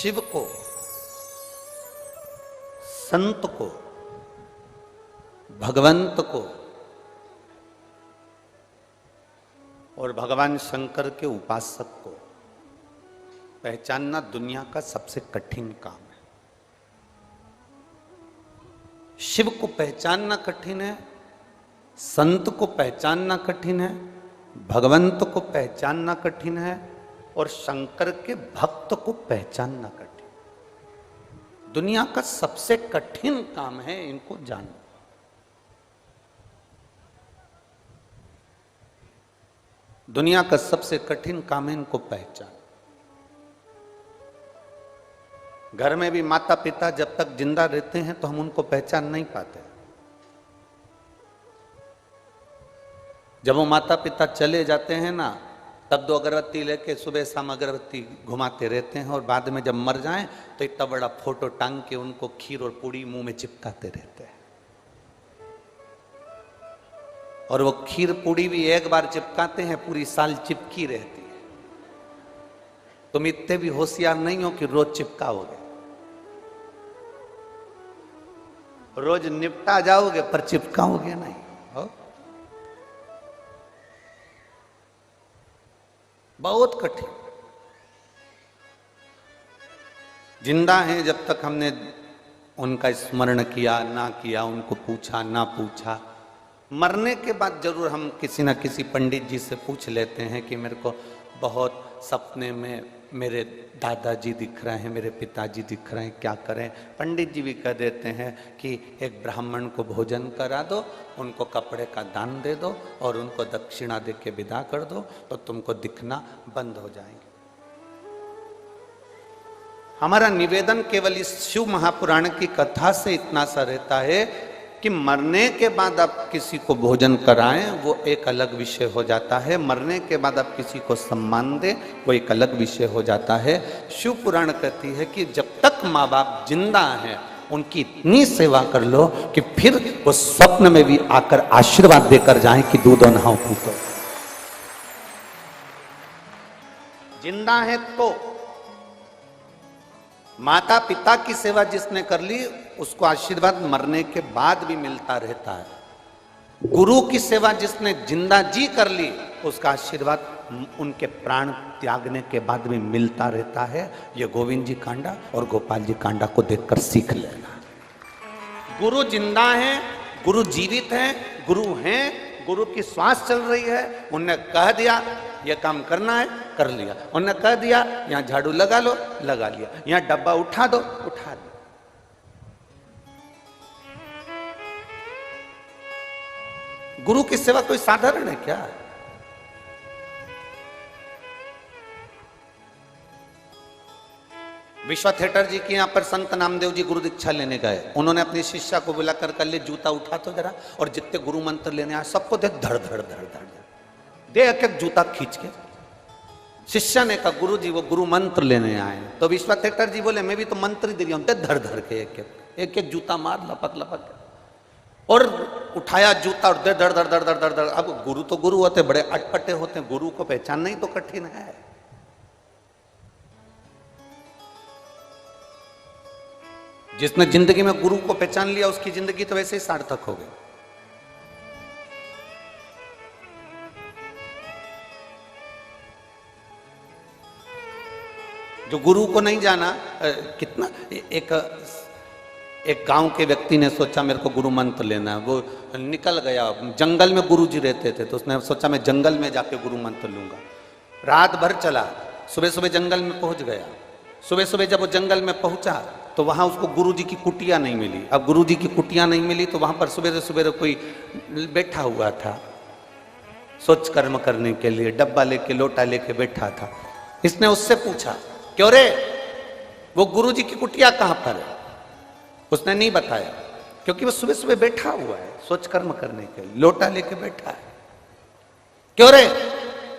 शिव को, संत को, भगवंत को और भगवान शंकर के उपासक को पहचानना दुनिया का सबसे कठिन काम है। शिव को पहचानना कठिन है, संत को पहचानना कठिन है, भगवंत को पहचानना कठिन है और शंकर के भक्त को पहचानना कठिन। दुनिया का सबसे कठिन काम है इनको जानना। दुनिया का सबसे कठिन काम है इनको पहचान। घर में भी माता पिता जब तक जिंदा रहते हैं तो हम उनको पहचान नहीं पाते। जब वो माता पिता चले जाते हैं ना, तब 2 अगरबत्ती लेके सुबह शाम अगरबत्ती घुमाते रहते हैं और बाद में जब मर जाएं तो इतना बड़ा फोटो टांग के उनको खीर और पूड़ी मुंह में चिपकाते रहते हैं। और वो खीर पूड़ी भी एक बार चिपकाते हैं, पूरी साल चिपकी रहती है। तुम इतने भी होशियार नहीं हो कि रोज चिपकाओगे, रोज निपटा जाओगे पर चिपकाओगे नहीं हो। बहुत कठिन। जिंदा हैं जब तक हमने उनका स्मरण किया ना किया, उनको पूछा ना पूछा, मरने के बाद जरूर हम किसी ना किसी पंडित जी से पूछ लेते हैं कि मेरे को बहुत सपने में मेरे दादाजी दिख रहे हैं, मेरे पिताजी दिख रहे हैं, क्या करें। पंडित जी भी कह देते हैं कि एक ब्राह्मण को भोजन करा दो, उनको कपड़े का दान दे दो और उनको दक्षिणा दे के विदा कर दो तो तुमको दिखना बंद हो जाएंगे। हमारा निवेदन केवल इस शिव महापुराण की कथा से इतना सा रहता है कि मरने के बाद आप किसी को भोजन कराएं वो एक अलग विषय हो जाता है, मरने के बाद आप किसी को सम्मान दें वो एक अलग विषय हो जाता है। शिव पुराण कहती है कि जब तक माँ बाप जिंदा हैं उनकी इतनी सेवा कर लो कि फिर वो स्वप्न में भी आकर आशीर्वाद देकर जाएं कि दूधो नहाओ पूतो। जिंदा है तो माता पिता की सेवा जिसने कर ली उसको आशीर्वाद मरने के बाद भी मिलता रहता है। गुरु की सेवा जिसने जिंदा जी कर ली उसका आशीर्वाद उनके प्राण त्यागने के बाद भी मिलता रहता है। ये गोविंद जी कांडा और गोपाल जी कांडा को देखकर सीख लेना। गुरु जिंदा है, गुरु जीवित है, गुरु हैं, गुरु की श्वास चल रही है। उन्होंने कह दिया ये काम करना है, कर लिया। उन्होंने कह दिया यहाँ झाड़ू लगा लो, लगा लिया। यहाँ डब्बा उठा दो, उठा दो। गुरु की सेवा कोई साधारण है क्या? विश्वा थिएटर जी के यहाँ पर संत नामदेव जी गुरु दीक्षा लेने गए। उन्होंने अपनी शिष्या को बुलाकर कर ले जूता उठा तो जरा, और जितने गुरु मंत्र लेने आए सबको देख धड़ धड़ धड़ धड़ दे एक एक जूता खींच के। शिष्या ने कहा गुरु जी वो गुरु मंत्र लेने आए। तो विश्वा थिएटर जी बोले मैं भी तो मंत्र ही दे रहा हूं, धड़ धड़ के एक एक जूता मार लपक लपक और उठाया जूता और दे धड़ धड़ धड़ धड़ धड़ धड़। अब गुरु तो गुरु होते, बड़े अटपटे होते हैं, गुरु को पहचानना ही तो कठिन है। जिसने जिंदगी में गुरु को पहचान लिया उसकी जिंदगी तो वैसे ही सार्थक हो गई। जो गुरु को नहीं जाना, कितना एक गांव के व्यक्ति ने सोचा मेरे को गुरु मंत्र लेना है। वो निकल गया, जंगल में गुरु जी रहते थे तो उसने सोचा मैं जंगल में जाके गुरु मंत्र लूंगा। रात भर चला, सुबह सुबह जंगल में पहुंच गया। सुबह सुबह जब वो जंगल में पहुंचा तो वहां उसको गुरु जी की कुटिया नहीं मिली। अब गुरु जी की कुटिया नहीं मिली तो वहां पर सुबह सुबह कोई बैठा हुआ था सोच कर्म करने के लिए, डब्बा लेके लोटा लेके बैठा था। इसने उससे पूछा क्यों रे वो गुरु जी की कुटिया कहां पर है? उसने नहीं बताया क्योंकि वो सुबह सुबह बैठा हुआ है सोच कर्म करने के लिए, लोटा लेके बैठा है। क्यों रे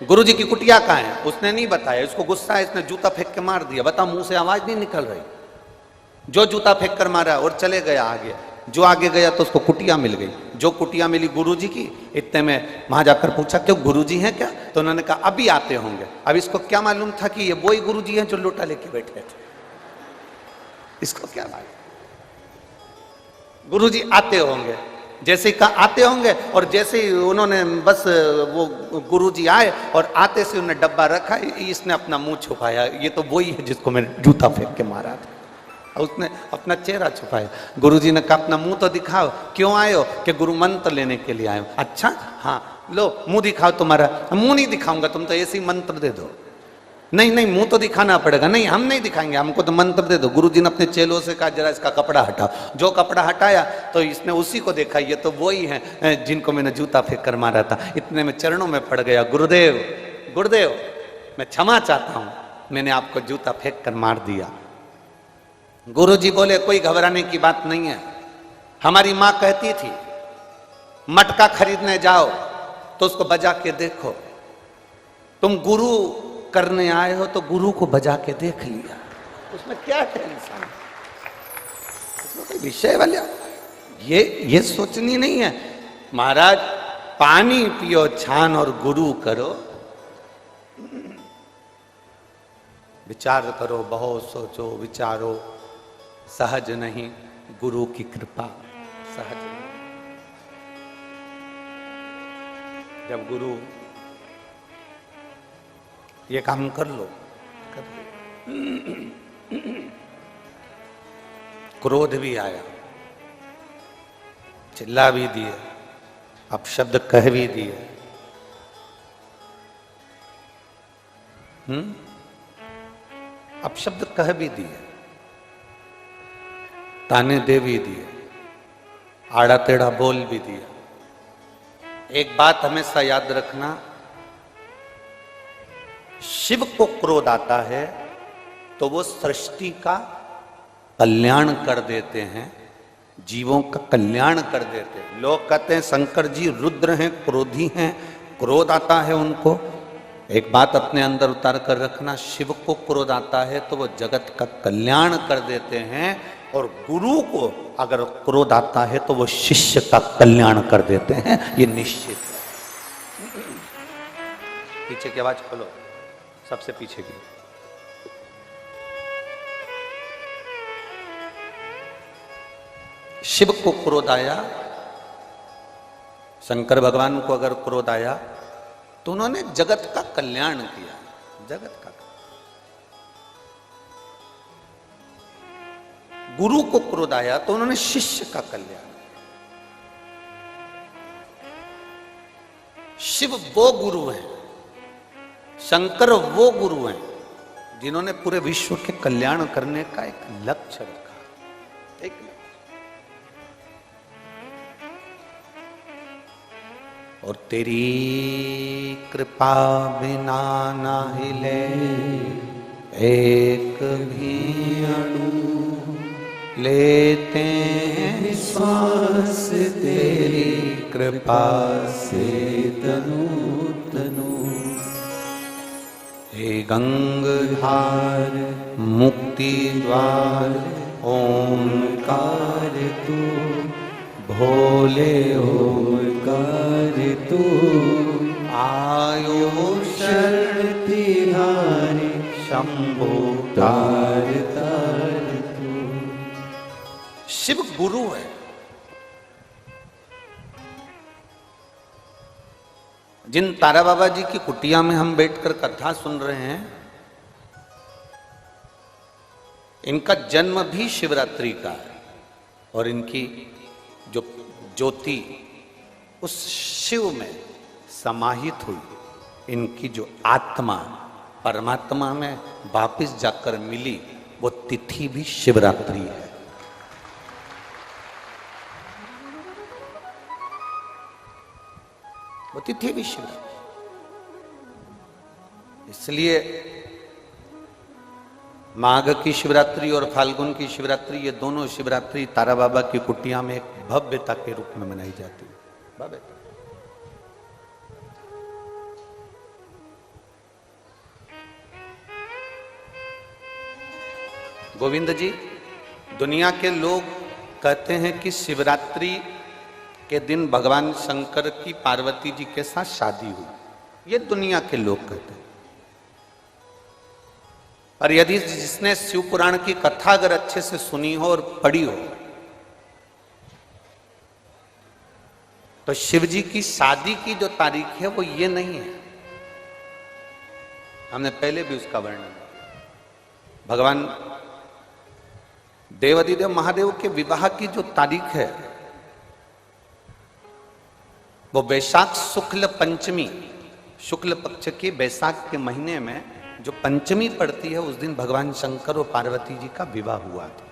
गुरु जी की कुटिया कहां है? उसने नहीं बताया। इसको गुस्सा है, इसने जूता फेंक के मार दिया। बता मुंह से आवाज नहीं निकल रही। जो जूता फेंक कर मारा और चले गया आगे। जो आगे गया तो उसको कुटिया मिल गई। जो कुटिया मिली गुरुजी की, इतने में वहां जाकर पूछा क्यों गुरुजी हैं क्या? तो उन्होंने कहा अभी आते होंगे। अब इसको क्या मालूम था कि ये वही गुरुजी हैं जो लोटा लेके बैठे थे। इसको क्या बात। गुरुजी आते होंगे, जैसे ही आते होंगे और जैसे ही उन्होंने बस वो गुरुजी आए और आते से उन्होंने डब्बा रखा, इसने अपना मुंह छुपाया। ये तो वही है जिसको मैंने जूता फेंक के मारा था, और उसने अपना चेहरा छुपाया। गुरुजी ने कहा अपना मुंह तो दिखाओ, क्यों आए हो? कि गुरु मंत्र लेने के लिए आए हो। अच्छा हाँ लो मुंह दिखाओ तुम्हारा। मुंह नहीं दिखाऊंगा, तुम तो ऐसे ही मंत्र दे दो। नहीं नहीं मुंह तो दिखाना पड़ेगा। नहीं हम नहीं दिखाएंगे, हमको तो मंत्र दे दो। गुरुजी ने अपने चेलों से कहा जरा इसका कपड़ा हटाओ। जो कपड़ा हटाया तो इसने उसी को देखा, ये तो वही है जिनको मैंने जूता फेंक कर मारा था। इतने में चरणों में पड़ गया, गुरुदेव गुरुदेव मैं क्षमा चाहता हूं, मैंने आपको जूता फेंक कर मार दिया। गुरुजी बोले कोई घबराने की बात नहीं है। हमारी माँ कहती थी मटका खरीदने जाओ तो उसको बजा के देखो। तुम गुरु करने आए हो तो गुरु को बजा के देख लिया, उसमें क्या है इंसान, उसमें कोई विषय वाला ये सोचनी नहीं है। महाराज पानी पियो छान और गुरु करो, विचार करो बहुत सोचो विचारो, सहज नहीं गुरु की कृपा सहज नहीं। जब गुरु ये काम कर लो, क्रोध भी आया, चिल्ला भी दिए, अपशब्द कह भी दिए, अपशब्द कह भी दिए, ताने दे भी दिए, आड़ा टेढ़ा बोल भी दिया। एक बात हमेशा याद रखना, शिव को क्रोध आता है तो वो सृष्टि का कल्याण कर देते हैं, जीवों का कल्याण कर देते हैं। लोग कहते हैं शंकर जी रुद्र हैं, क्रोधी हैं, क्रोध आता है उनको। एक बात अपने अंदर उतार कर रखना, शिव को क्रोध आता है तो वो जगत का कल्याण कर देते हैं, और गुरु को अगर क्रोध आता है तो वो शिष्य का कल्याण कर देते हैं, ये निश्चित है। पीछे की आवाज खोलो, सबसे पीछे की। शिव को क्रोध आया, शंकर भगवान को अगर क्रोध आया तो उन्होंने जगत का कल्याण किया, जगत का। गुरु को क्रोध आया तो उन्होंने शिष्य का कल्याण। शिव वो गुरु हैं, शंकर वो गुरु हैं जिन्होंने पूरे विश्व के कल्याण करने का एक लक्ष्य रखा, एक लक्ष्य। और तेरी कृपा बिना ना हिले एक भी अणु, लेते हैं श्वास तेरी कृपा से तनु तनु। हे गंगाधार मुक्ति द्वार ओंकार तू, भोले ओंकार तू, आयो शरण तिहारी शंभो तार तार तू। शिव गुरु है। जिन तारा बाबा जी की कुटिया में हम बैठकर कथा सुन रहे हैं, इनका जन्म भी शिवरात्रि का है, और इनकी जो ज्योति उस शिव में समाहित हुई, इनकी जो आत्मा परमात्मा में वापस जाकर मिली, वो तिथि भी शिवरात्रि है। वो तिथि भी शिवरात्रि। इसलिए माघ की शिवरात्रि और फाल्गुन की शिवरात्रि, ये दोनों शिवरात्रि तारा बाबा की कुटिया में एक भव्यता के रूप में मनाई जाती है। भव्यता। गोविंद जी, दुनिया के लोग कहते हैं कि शिवरात्रि के दिन भगवान शंकर की पार्वती जी के साथ शादी हुई। ये दुनिया के लोग कहते हैं। पर यदि जिसने शिव पुराण की कथा अगर अच्छे से सुनी हो और पढ़ी हो, तो शिव जी की शादी की जो तारीख है वो ये नहीं है। हमने पहले भी उसका वर्णन, भगवान देवाधिदेव महादेव के विवाह की जो तारीख है वो वैशाख शुक्ल पंचमी, शुक्ल पक्ष के वैशाख के महीने में जो पंचमी पड़ती है, उस दिन भगवान शंकर और पार्वती जी का विवाह हुआ था।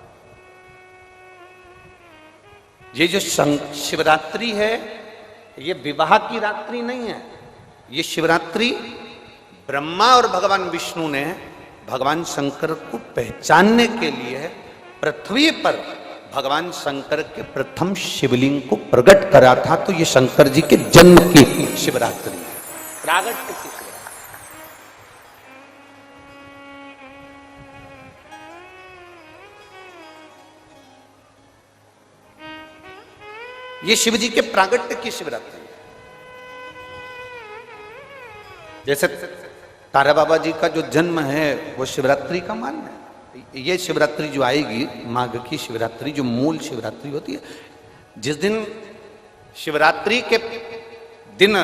ये जो शिवरात्रि है, ये विवाह की रात्रि नहीं है। ये शिवरात्रि ब्रह्मा और भगवान विष्णु ने भगवान शंकर को पहचानने के लिए पृथ्वी पर भगवान शंकर के प्रथम शिवलिंग को प्रकट करा था। तो ये शंकर जी के जन्म की शिवरात्रि है, प्रागट्य की शिवरात्रि। ये शिव जी के प्रागट्य की शिवरात्रि है। जैसे तारा बाबा जी का जो जन्म है वो शिवरात्रि का मान्य है। ये शिवरात्रि जो आएगी, माघ की शिवरात्रि, जो मूल शिवरात्रि होती है, जिस दिन शिवरात्रि के दिन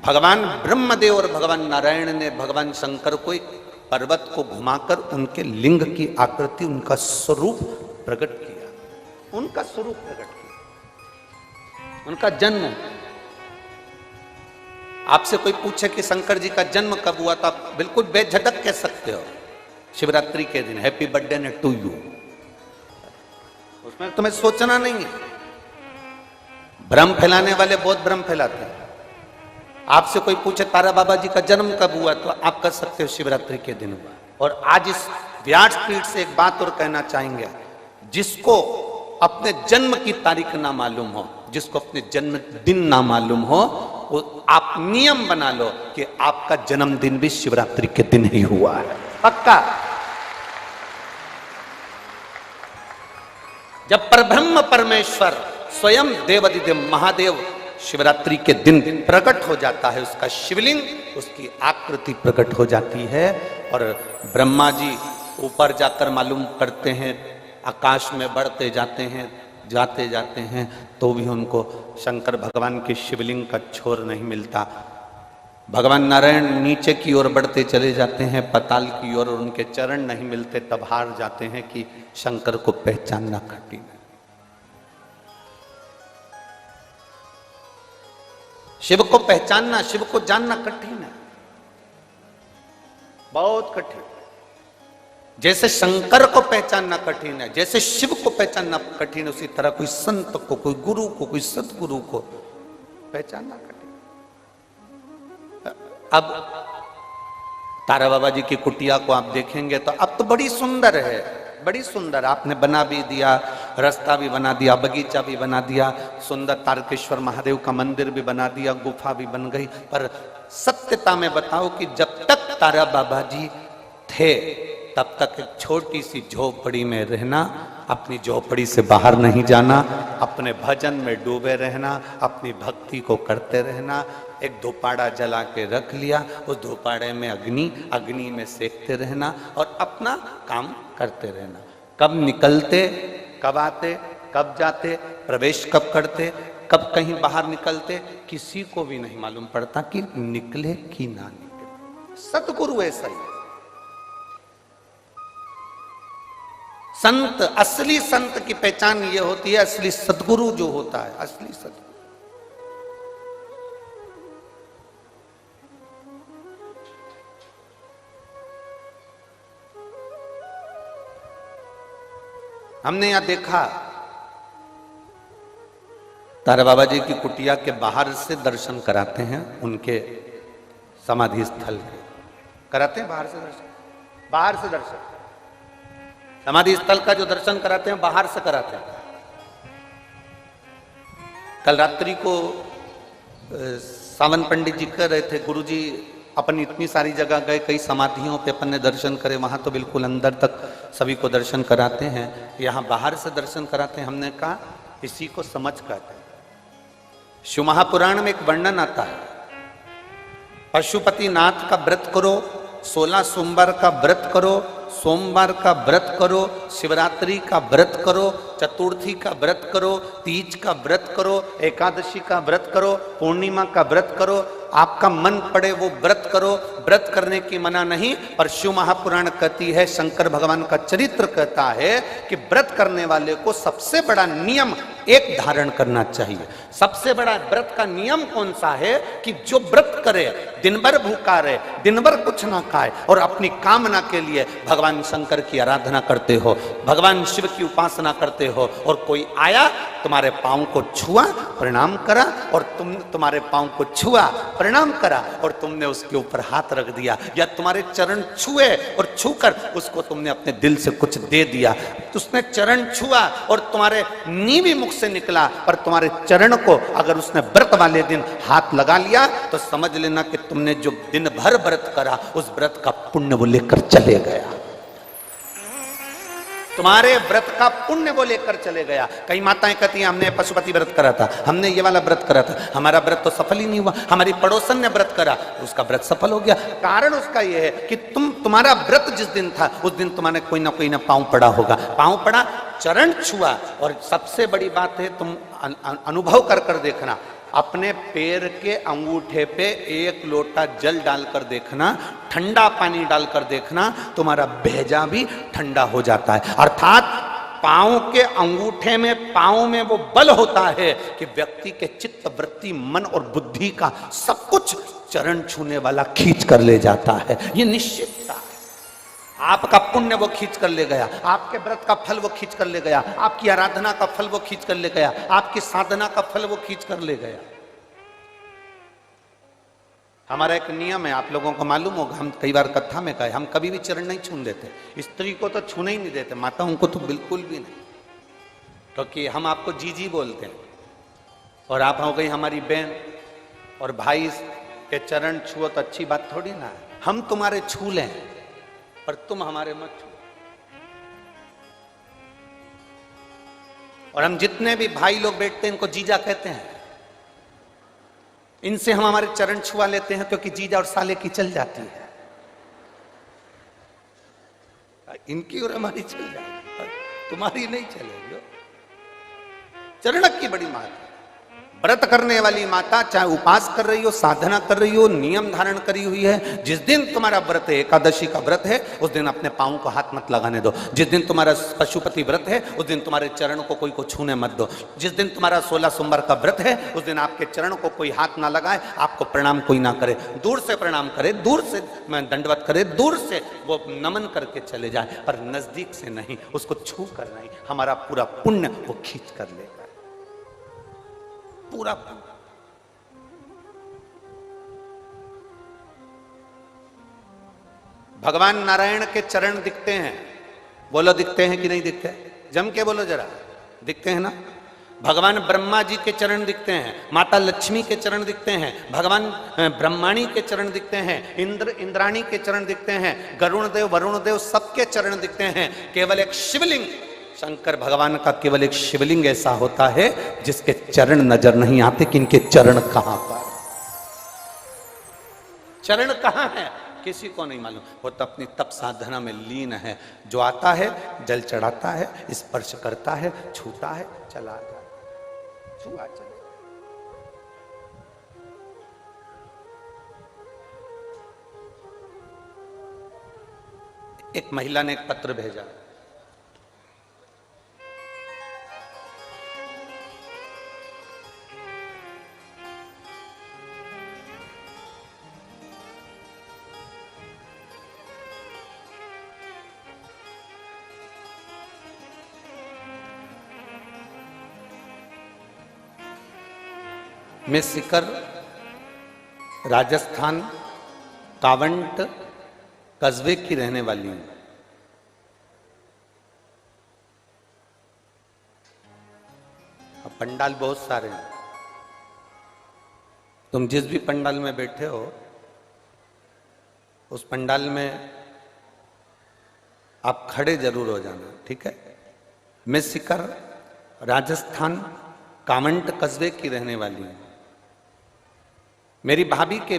भगवान ब्रह्मदेव और भगवान नारायण ने भगवान शंकर को एक पर्वत को घुमाकर उनके लिंग की आकृति, उनका स्वरूप प्रकट किया, उनका स्वरूप प्रकट किया, उनका जन्म। आपसे कोई पूछे कि शंकर जी का जन्म कब हुआ, तो आप बिल्कुल बेझिझक कह सकते हो शिवरात्रि के दिन, हैप्पी बर्थडे ने टू यू। उसमें तुम्हें सोचना नहीं है। भ्रम फैलाने वाले बहुत भ्रम फैलाते हैं। आपसे कोई पूछे तारा बाबा जी का जन्म कब हुआ, तो आप कर सकते हो शिवरात्रि के दिन हुआ। और आज इस व्यासपीठ से एक बात और कहना चाहेंगे, जिसको अपने जन्म की तारीख ना मालूम हो, जिसको अपने जन्मदिन ना मालूम हो, वो आप नियम बना लो कि आपका जन्मदिन भी शिवरात्रि के दिन ही हुआ है, पक्का। जब परब्रह्म परमेश्वर स्वयं देवाधिदेव महादेव शिवरात्रि के दिन प्रकट हो जाता है, उसका शिवलिंग, उसकी आकृति प्रकट हो जाती है। और ब्रह्मा जी ऊपर जाकर मालूम करते हैं, आकाश में बढ़ते जाते हैं, तो भी उनको शंकर भगवान के शिवलिंग का छोर नहीं मिलता। भगवान नारायण नीचे की ओर बढ़ते चले जाते हैं, पाताल की ओर, और उनके चरण नहीं मिलते, तब हार जाते हैं कि शंकर को पहचानना कठिन है। शिव को पहचानना, शिव को जानना कठिन है, बहुत कठिन। जैसे शंकर को पहचानना कठिन है, जैसे शिव को पहचानना कठिन है, उसी तरह कोई संत को, कोई गुरु को, कोई सतगुरु को पहचानना कठिन। अब तारा बाबा जी की कुटिया को आप देखेंगे तो अब तो बड़ी सुंदर है, बड़ी सुंदर। आपने बना भी दिया, रास्ता भी बना दिया, बगीचा भी बना दिया, सुंदर तारकेश्वर महादेव का मंदिर भी बना दिया, गुफा भी बन गई। पर सत्यता में बताओ कि जब तक तारा बाबा जी थे तब तक एक छोटी सी झोपड़ी में रहना, अपनी झोपड़ी से बाहर नहीं जाना, अपने भजन में डूबे रहना, अपनी भक्ति को करते रहना। एक धोपाड़ा जला के रख लिया, उस धोपाड़े में अग्नि में सेकते रहना और अपना काम करते रहना। कब निकलते, कब आते, कब जाते, प्रवेश कब करते, कब कहीं बाहर निकलते, किसी को भी नहीं मालूम पड़ता कि निकले कि ना निकले। सतगुरु ऐसा ही है। संत, असली संत की पहचान ये होती है, असली सदगुरु जो होता है, असली सदगुरु। हमने यहां देखा तारा बाबा जी की कुटिया के बाहर से दर्शन कराते हैं, उनके समाधि स्थल के कराते हैं, बाहर से दर्शन समाधि स्थल का जो दर्शन कराते हैं बाहर से कराते हैं। कल रात्रि को सावन पंडित जी कह रहे थे, गुरुजी अपन इतनी सारी जगह गए, कई समाधियों पे अपन ने दर्शन करे, वहां तो बिल्कुल अंदर तक सभी को दर्शन कराते हैं, यहाँ बाहर से दर्शन कराते हैं। हमने कहा इसी को समझ कहते हैं। शिव महापुराण में एक वर्णन आता है, पशुपति नाथ का व्रत करो, 16 सोमवार का व्रत करो, सोमवार का व्रत करो, शिवरात्रि का व्रत करो, चतुर्थी का व्रत करो, तीज का व्रत करो, एकादशी का व्रत करो, पूर्णिमा का व्रत करो, आपका मन पड़े वो व्रत करो। व्रत करने की मना नहीं, पर शिव महापुराण कहती है, शंकर भगवान का चरित्र कहता है कि व्रत करने वाले को सबसे बड़ा नियम एक धारण करना चाहिए। सबसे बड़ा व्रत का नियम कौन सा है कि जो व्रत करे, दिन भर भूखा रहे, दिन भर कुछ ना खाए और अपनी कामना के लिए भगवान शंकर की आराधना करते हो, भगवान शिव की उपासना करते हो, और कोई आया तुम्हारे पांव को छुआ, प्रणाम करा, और तुम्हारे पांव को छुआ, प्रणाम करा, और तुमने उसके ऊपर हाथ रख दिया, या तुम्हारे चरण छुए और छूकर उसको तुमने अपने दिल से कुछ दे दिया, उसने चरण छुआ और तुम्हारे नीवी मुख से निकला, पर तुम्हारे चरण को अगर उसने व्रत वाले दिन हाथ लगा लिया तो समझ लेना कि तुमने जो दिन भर व्रत करा उस व्रत का पुण्य वो लेकर चले गया, तुम्हारे व्रत का पुण्य वो लेकर चले गया। कई माताएं कहती हैं हमने पशुपति व्रत करा था, हमने ये वाला व्रत करा था, हमारा व्रत तो सफल ही नहीं हुआ, हमारी पड़ोसन ने व्रत करा उसका व्रत सफल हो गया। कारण उसका ये है कि तुम्हारा व्रत जिस दिन था उस दिन तुम्हारे कोई ना पांव पड़ा होगा, पांव पड़ा, चरण छुआ, और सबसे बड़ी बात है तुम अनुभव कर देखना, अपने पैर के अंगूठे पे एक लोटा जल डालकर देखना, ठंडा पानी डालकर देखना, तुम्हारा भेजा भी ठंडा हो जाता है। अर्थात पांव के अंगूठे में, पांव में वो बल होता है कि व्यक्ति के चित्त, वृत्ति, मन और बुद्धि का सब कुछ चरण छूने वाला खींच कर ले जाता है। ये निश्चितता है। आपका पुण्य वो खींच कर ले गया, आपके व्रत का फल वो खींच कर ले गया, आपकी आराधना का फल वो खींच कर ले गया, आपकी साधना का फल वो खींच कर ले गया। हमारा एक नियम है, आप लोगों को मालूम होगा, हम कई बार कथा में कहे, हम कभी भी चरण नहीं छूने देते, स्त्री को तो छूने ही नहीं देते, माताओं को तो बिल्कुल भी नहीं, क्योंकि हम आपको जीजी बोलते हैं और आप हो गई हमारी बहन, और भाई के चरण छुओ तो अच्छी बात थोड़ी ना है। हम तुम्हारे छू लें पर तुम हमारे मत छू। और हम जितने भी भाई लोग बैठते हैं इनको जीजा कहते हैं, इनसे हम हमारे चरण छुआ लेते हैं क्योंकि जीजा और साले की चल जाती है, इनकी और हमारी चल जाएगी, तुम्हारी नहीं चलेगी। चरण की बड़ी मात है। व्रत करने वाली माता चाहे उपास कर रही हो, साधना कर रही हो, नियम धारण करी हुई है, जिस दिन तुम्हारा व्रत है, एकादशी का व्रत है, उस दिन अपने पांव को हाथ मत लगाने दो। जिस दिन तुम्हारा पशुपति व्रत है उस दिन तुम्हारे चरण को कोई को छूने मत दो। जिस दिन तुम्हारा 16 सोमवार का व्रत है उस दिन आपके चरण को कोई हाथ ना लगाए, आपको प्रणाम कोई ना करे, दूर से प्रणाम करे, दूर से दंडवत करे, दूर से वो नमन करके चले जाए, पर नजदीक से नहीं, उसको छू कर नहीं। हमारा पूरा पुण्य वो खींच कर लेगा, पूरा। भगवान नारायण के चरण दिखते हैं, बोलो दिखते हैं कि नहीं दिखते? जम के बोलो जरा, दिखते हैं ना? भगवान ब्रह्मा जी के चरण दिखते हैं, माता लक्ष्मी के चरण दिखते हैं, भगवान ब्रह्माणी के चरण दिखते हैं, इंद्राणी के चरण दिखते हैं, गरुण देव, वरुण देव, सबके चरण दिखते हैं। केवल एक शिवलिंग, शंकर भगवान का केवल एक शिवलिंग ऐसा होता है जिसके चरण नजर नहीं आते कि इनके चरण कहां पर, चरण कहां है किसी को नहीं मालूम। वो तो अपनी तप साधना में लीन है। जो आता है जल चढ़ाता है, स्पर्श करता है, छूता है, चला जाता है, छुआ चले। एक महिला ने एक पत्र भेजा, मैं सिकर राजस्थान कावंट कस्बे की रहने वाली हूं। पंडाल बहुत सारे हैं, तुम जिस भी पंडाल में बैठे हो उस पंडाल में आप खड़े जरूर हो जाना, ठीक है? मैं सिकर राजस्थान कावंट कस्बे की रहने वाली हूं। मेरी भाभी के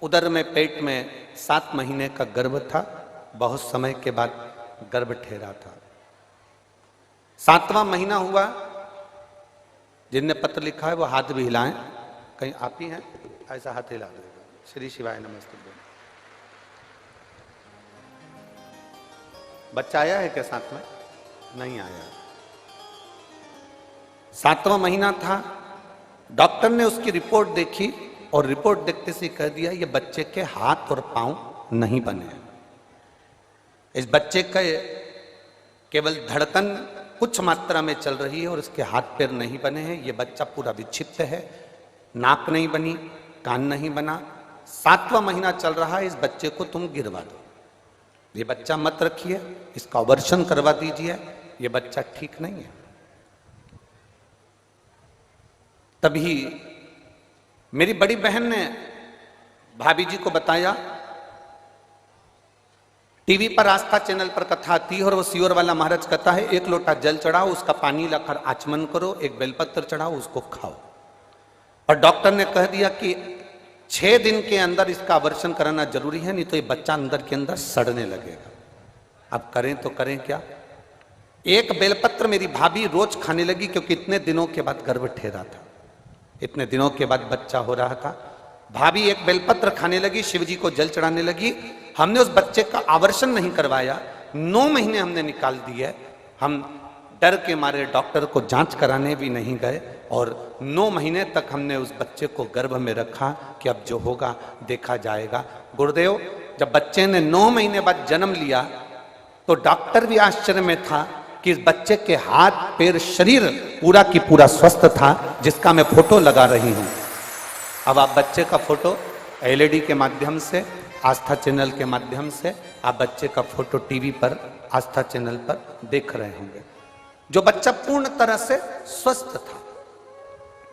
उदर में पेट में 7 महीने का गर्भ था, बहुत समय के बाद गर्भ ठहरा था। 7वां महीना हुआ, जिनने पत्र लिखा है वो हाथ भी हिलाएं, कहीं आप ही हैं ऐसा हाथ हिला देगा। श्री शिवाय नमस्ते। बच्चा आया है क्या साथ में? नहीं आया। 7वां महीना था, डॉक्टर ने उसकी रिपोर्ट देखी और रिपोर्ट देखते से कह दिया ये बच्चे के हाथ और पांव नहीं बने। इस बच्चे का केवल धड़कन कुछ मात्रा में चल रही है और इसके हाथ पैर नहीं बने हैं। ये बच्चा पूरा विक्षिप्त है, नाक नहीं बनी, कान नहीं बना। 7वां महीना चल रहा है, इस बच्चे को तुम गिरवा दो, ये बच्चा मत रखिए, इसका ऑपरेशन करवा दीजिए, ये बच्चा ठीक नहीं है। तभी मेरी बड़ी बहन ने भाभी जी को बताया, टीवी पर आस्था चैनल पर कथा आती है और वो सियोर वाला महाराज कहता है 1 लोटा जल चढ़ाओ, उसका पानी लाकर आचमन करो, 1 बेलपत्र चढ़ाओ, उसको खाओ। और डॉक्टर ने कह दिया कि 6 दिन के अंदर इसका ऑपरेशन कराना जरूरी है, नहीं तो ये बच्चा अंदर के अंदर सड़ने लगेगा। अब करें तो करें क्या? 1 बेलपत्र मेरी भाभी रोज खाने लगी, क्योंकि इतने दिनों के बाद गर्भ ठहरा था, इतने दिनों के बाद बच्चा हो रहा था। भाभी 1 बेलपत्र खाने लगी, शिव जी को जल चढ़ाने लगी। हमने उस बच्चे का ऑपरेशन नहीं करवाया, 9 महीने हमने निकाल दिए। हम डर के मारे डॉक्टर को जांच कराने भी नहीं गए और 9 महीने तक हमने उस बच्चे को गर्भ में रखा कि अब जो होगा देखा जाएगा। गुरुदेव, जब बच्चे ने 9 महीने बाद जन्म लिया तो डॉक्टर भी आश्चर्य में था कि इस बच्चे के हाथ पैर शरीर पूरा की पूरा स्वस्थ था, जिसका मैं फोटो लगा रही हूं। अब आप बच्चे का फोटो एलईडी के माध्यम से, आस्था चैनल के माध्यम से आप बच्चे का फोटो टीवी पर आस्था चैनल पर देख रहे होंगे। जो बच्चा पूर्ण तरह से स्वस्थ था,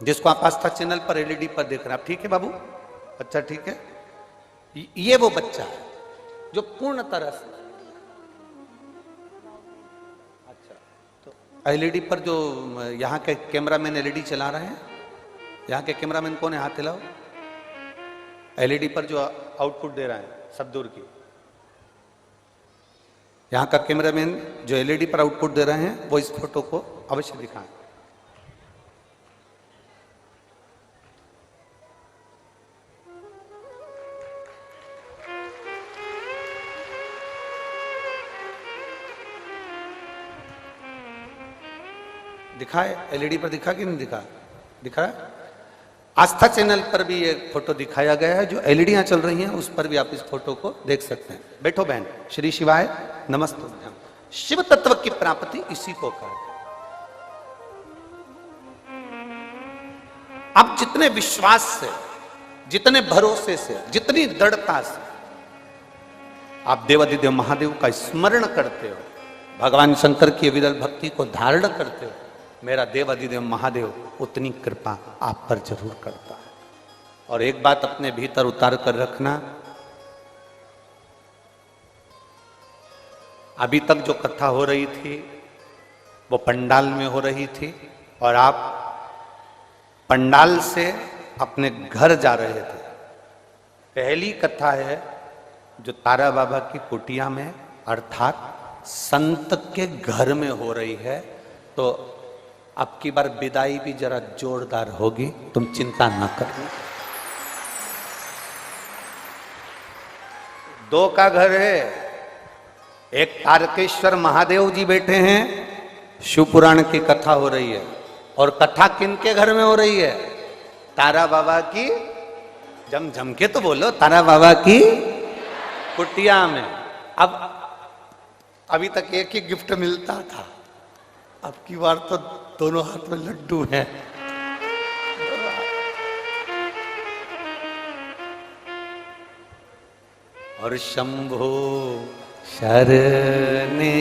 जिसको आप आस्था चैनल पर एलईडी पर देख रहे हैं। आप ठीक है बाबू? अच्छा ठीक है। ये वो बच्चा है जो पूर्ण तरह से, अच्छा, तो एलईडी पर जो यहाँ के कैमरामैन एलईडी चला रहे हैं, यहाँ के कैमरामैन कौन है? हाथ हिलाओ। एलईडी पर जो आउटपुट दे रहा है सब दूर की, यहाँ का कैमरामैन जो एलईडी पर आउटपुट दे रहे हैं वो इस फोटो को अवश्य दिखाएं। दिखाए एलईडी पर, दिखा कि नहीं दिखा? दिखा है। आस्था चैनल पर भी ये फोटो दिखाया गया है, जो एलईडियां चल रही हैं उस पर भी आप इस फोटो को देख सकते हैं। बैठो बहन। श्री शिवाय नमस्तुभ्यं। शिव तत्व की प्राप्ति इसी को कहते हैं। आप जितने विश्वास से, जितने भरोसे से, जितनी दृढ़ता से आप देवादिदेव महादेव का स्मरण करते हो, भगवान शंकर की विरल भक्ति को धारण करते हो, मेरा देवादिदेव महादेव उतनी कृपा आप पर जरूर करता है। और एक बात अपने भीतर उतार कर रखना, अभी तक जो कथा हो रही थी वो पंडाल में हो रही थी और आप पंडाल से अपने घर जा रहे थे। पहली कथा है जो तारा बाबा की कुटिया में अर्थात संत के घर में हो रही है। तो अब की बार विदाई भी जरा जोरदार होगी, तुम चिंता न करना। 2 का घर है, एक तारकेश्वर महादेव जी बैठे हैं, शिव पुराण की कथा हो रही है। और कथा किनके घर में हो रही है? तारा बाबा की, जम के तो बोलो, तारा बाबा की कुटिया में। अब अभी तक एक ही गिफ्ट मिलता था, अब की बार तो दोनों हाथ में लड्डू हैं। और शंभो शरने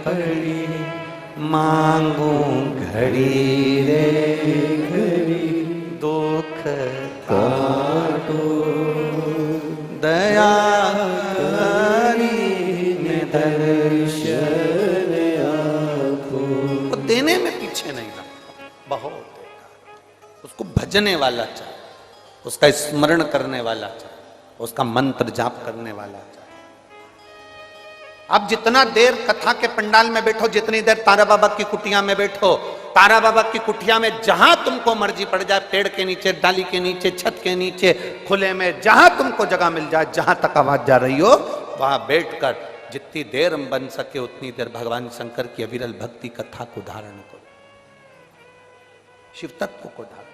पड़ी, मांगू घड़ी रे घड़ी, दुख काटो दया दर्शन आँखों। वो देने में पीछे नहीं लगता, बहुत देगा। उसको भजने वाला चाहिए, उसका स्मरण करने वाला चाहिए। उसका मंत्र जाप करने वाला चाहिए। अब जितना देर कथा के पंडाल में बैठो, जितनी देर तारा बाबा की कुटिया में बैठो, तारा बाबा की कुटिया में जहां तुमको मर्जी पड़ जाए, पेड़ के नीचे, डाली के नीचे, छत के नीचे, खुले में, जहां तुमको जगह मिल जाए, जहां तक आवाज जा रही हो, वहां बैठकर जितनी देर बन सके उतनी देर भगवान शंकर की अविरल भक्ति कथा को धारण करो, शिव तत्व को धारण,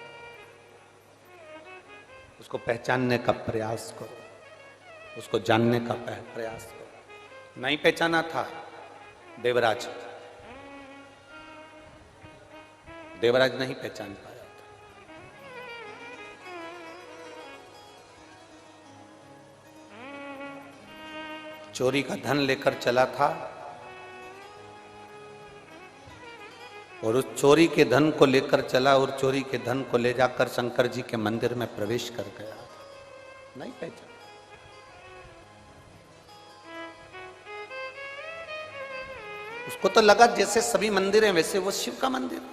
उसको पहचानने का प्रयास करो, उसको जानने का प्रयास करो। नहीं पहचाना था देवराज नहीं पहचान पाया था। चोरी का धन लेकर चला था और उस चोरी के धन को लेकर चला और चोरी के धन को ले जाकर शंकर जी के मंदिर में प्रवेश कर गया। नहीं पहचाना। उसको तो लगा जैसे सभी मंदिर हैं वैसे वो शिव का मंदिर है,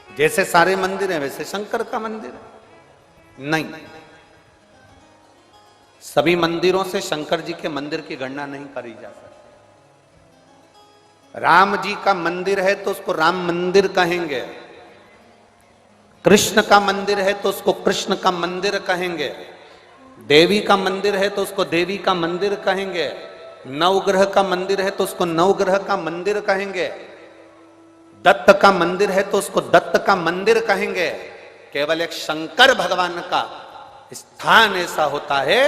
जैसे सारे मंदिर हैं वैसे शंकर का मंदिर है। नहीं, सभी मंदिरों से शंकर जी के मंदिर की गणना नहीं करी जा सकती। राम जी का मंदिर है तो उसको राम मंदिर कहेंगे, कृष्ण का मंदिर है तो उसको कृष्ण का मंदिर कहेंगे, देवी का मंदिर है तो उसको देवी का मंदिर कहेंगे, नवग्रह का मंदिर है तो उसको नवग्रह का मंदिर कहेंगे, दत्त का मंदिर है तो उसको दत्त का मंदिर कहेंगे। केवल एक शंकर भगवान का स्थान ऐसा होता है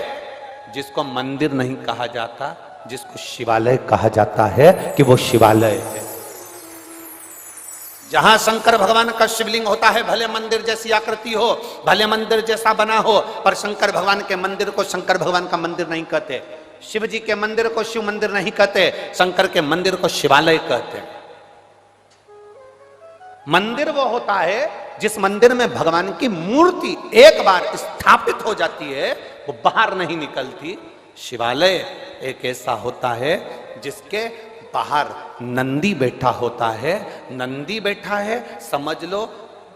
जिसको मंदिर नहीं कहा जाता, जिसको शिवालय कहा जाता है कि वो शिवालय है। जहां शंकर भगवान का शिवलिंग होता है, भले मंदिर जैसी आकृति हो, भले मंदिर जैसा बना हो, पर शंकर भगवान के मंदिर को शंकर भगवान का मंदिर नहीं कहते, शिव जी के मंदिर को शिव मंदिर नहीं कहते, शंकर के मंदिर को शिवालय कहते हैं। मंदिर वो होता है जिस मंदिर में भगवान की मूर्ति एक बार स्थापित हो जाती है वो बाहर नहीं निकलती। शिवालय एक ऐसा होता है जिसके बाहर नंदी बैठा होता है। नंदी बैठा है, समझ लो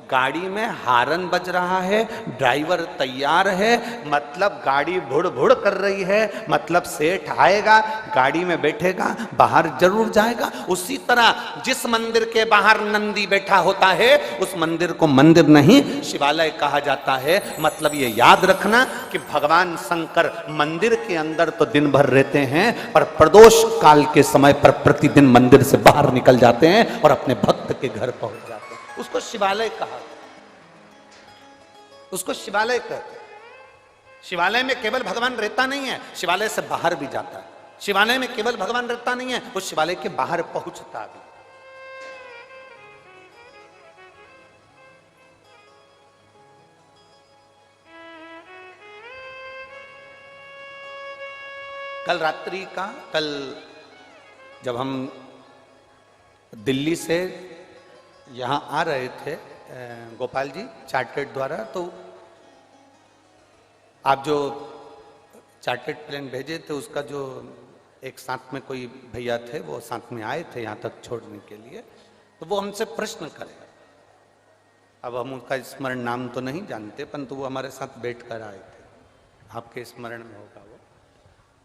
गाड़ी में हारन बज रहा है, ड्राइवर तैयार है, मतलब गाड़ी भुड़ भुड़ कर रही है, मतलब सेठ आएगा, गाड़ी में बैठेगा, बाहर जरूर जाएगा। उसी तरह जिस मंदिर के बाहर नंदी बैठा होता है उस मंदिर को मंदिर नहीं शिवालय कहा जाता है। मतलब ये याद रखना कि भगवान शंकर मंदिर के अंदर तो दिन भर रहते हैं, पर प्रदोष काल के समय पर प्रतिदिन मंदिर से बाहर निकल जाते हैं और अपने भक्त के घर पहुंच जाते हैं। उसको शिवालय कहा, उसको शिवालय कहते हैं। शिवालय में केवल भगवान रहता नहीं है, शिवालय से बाहर भी जाता है। शिवालय में केवल भगवान रहता नहीं है, वो शिवालय के बाहर पहुंचता भी। कल रात्रि का, कल जब हम दिल्ली से यहाँ आ रहे थे गोपाल जी चार्टर्ड द्वारा, तो आप जो चार्टर्ड प्लेन भेजे थे उसका जो एक साथ में कोई भैया थे वो साथ में आए थे यहाँ तक छोड़ने के लिए, तो वो हमसे प्रश्न करे। अब हम उनका स्मरण नाम तो नहीं जानते, परंतु वो हमारे साथ बैठ कर आए थे, आपके स्मरण में होगा वो।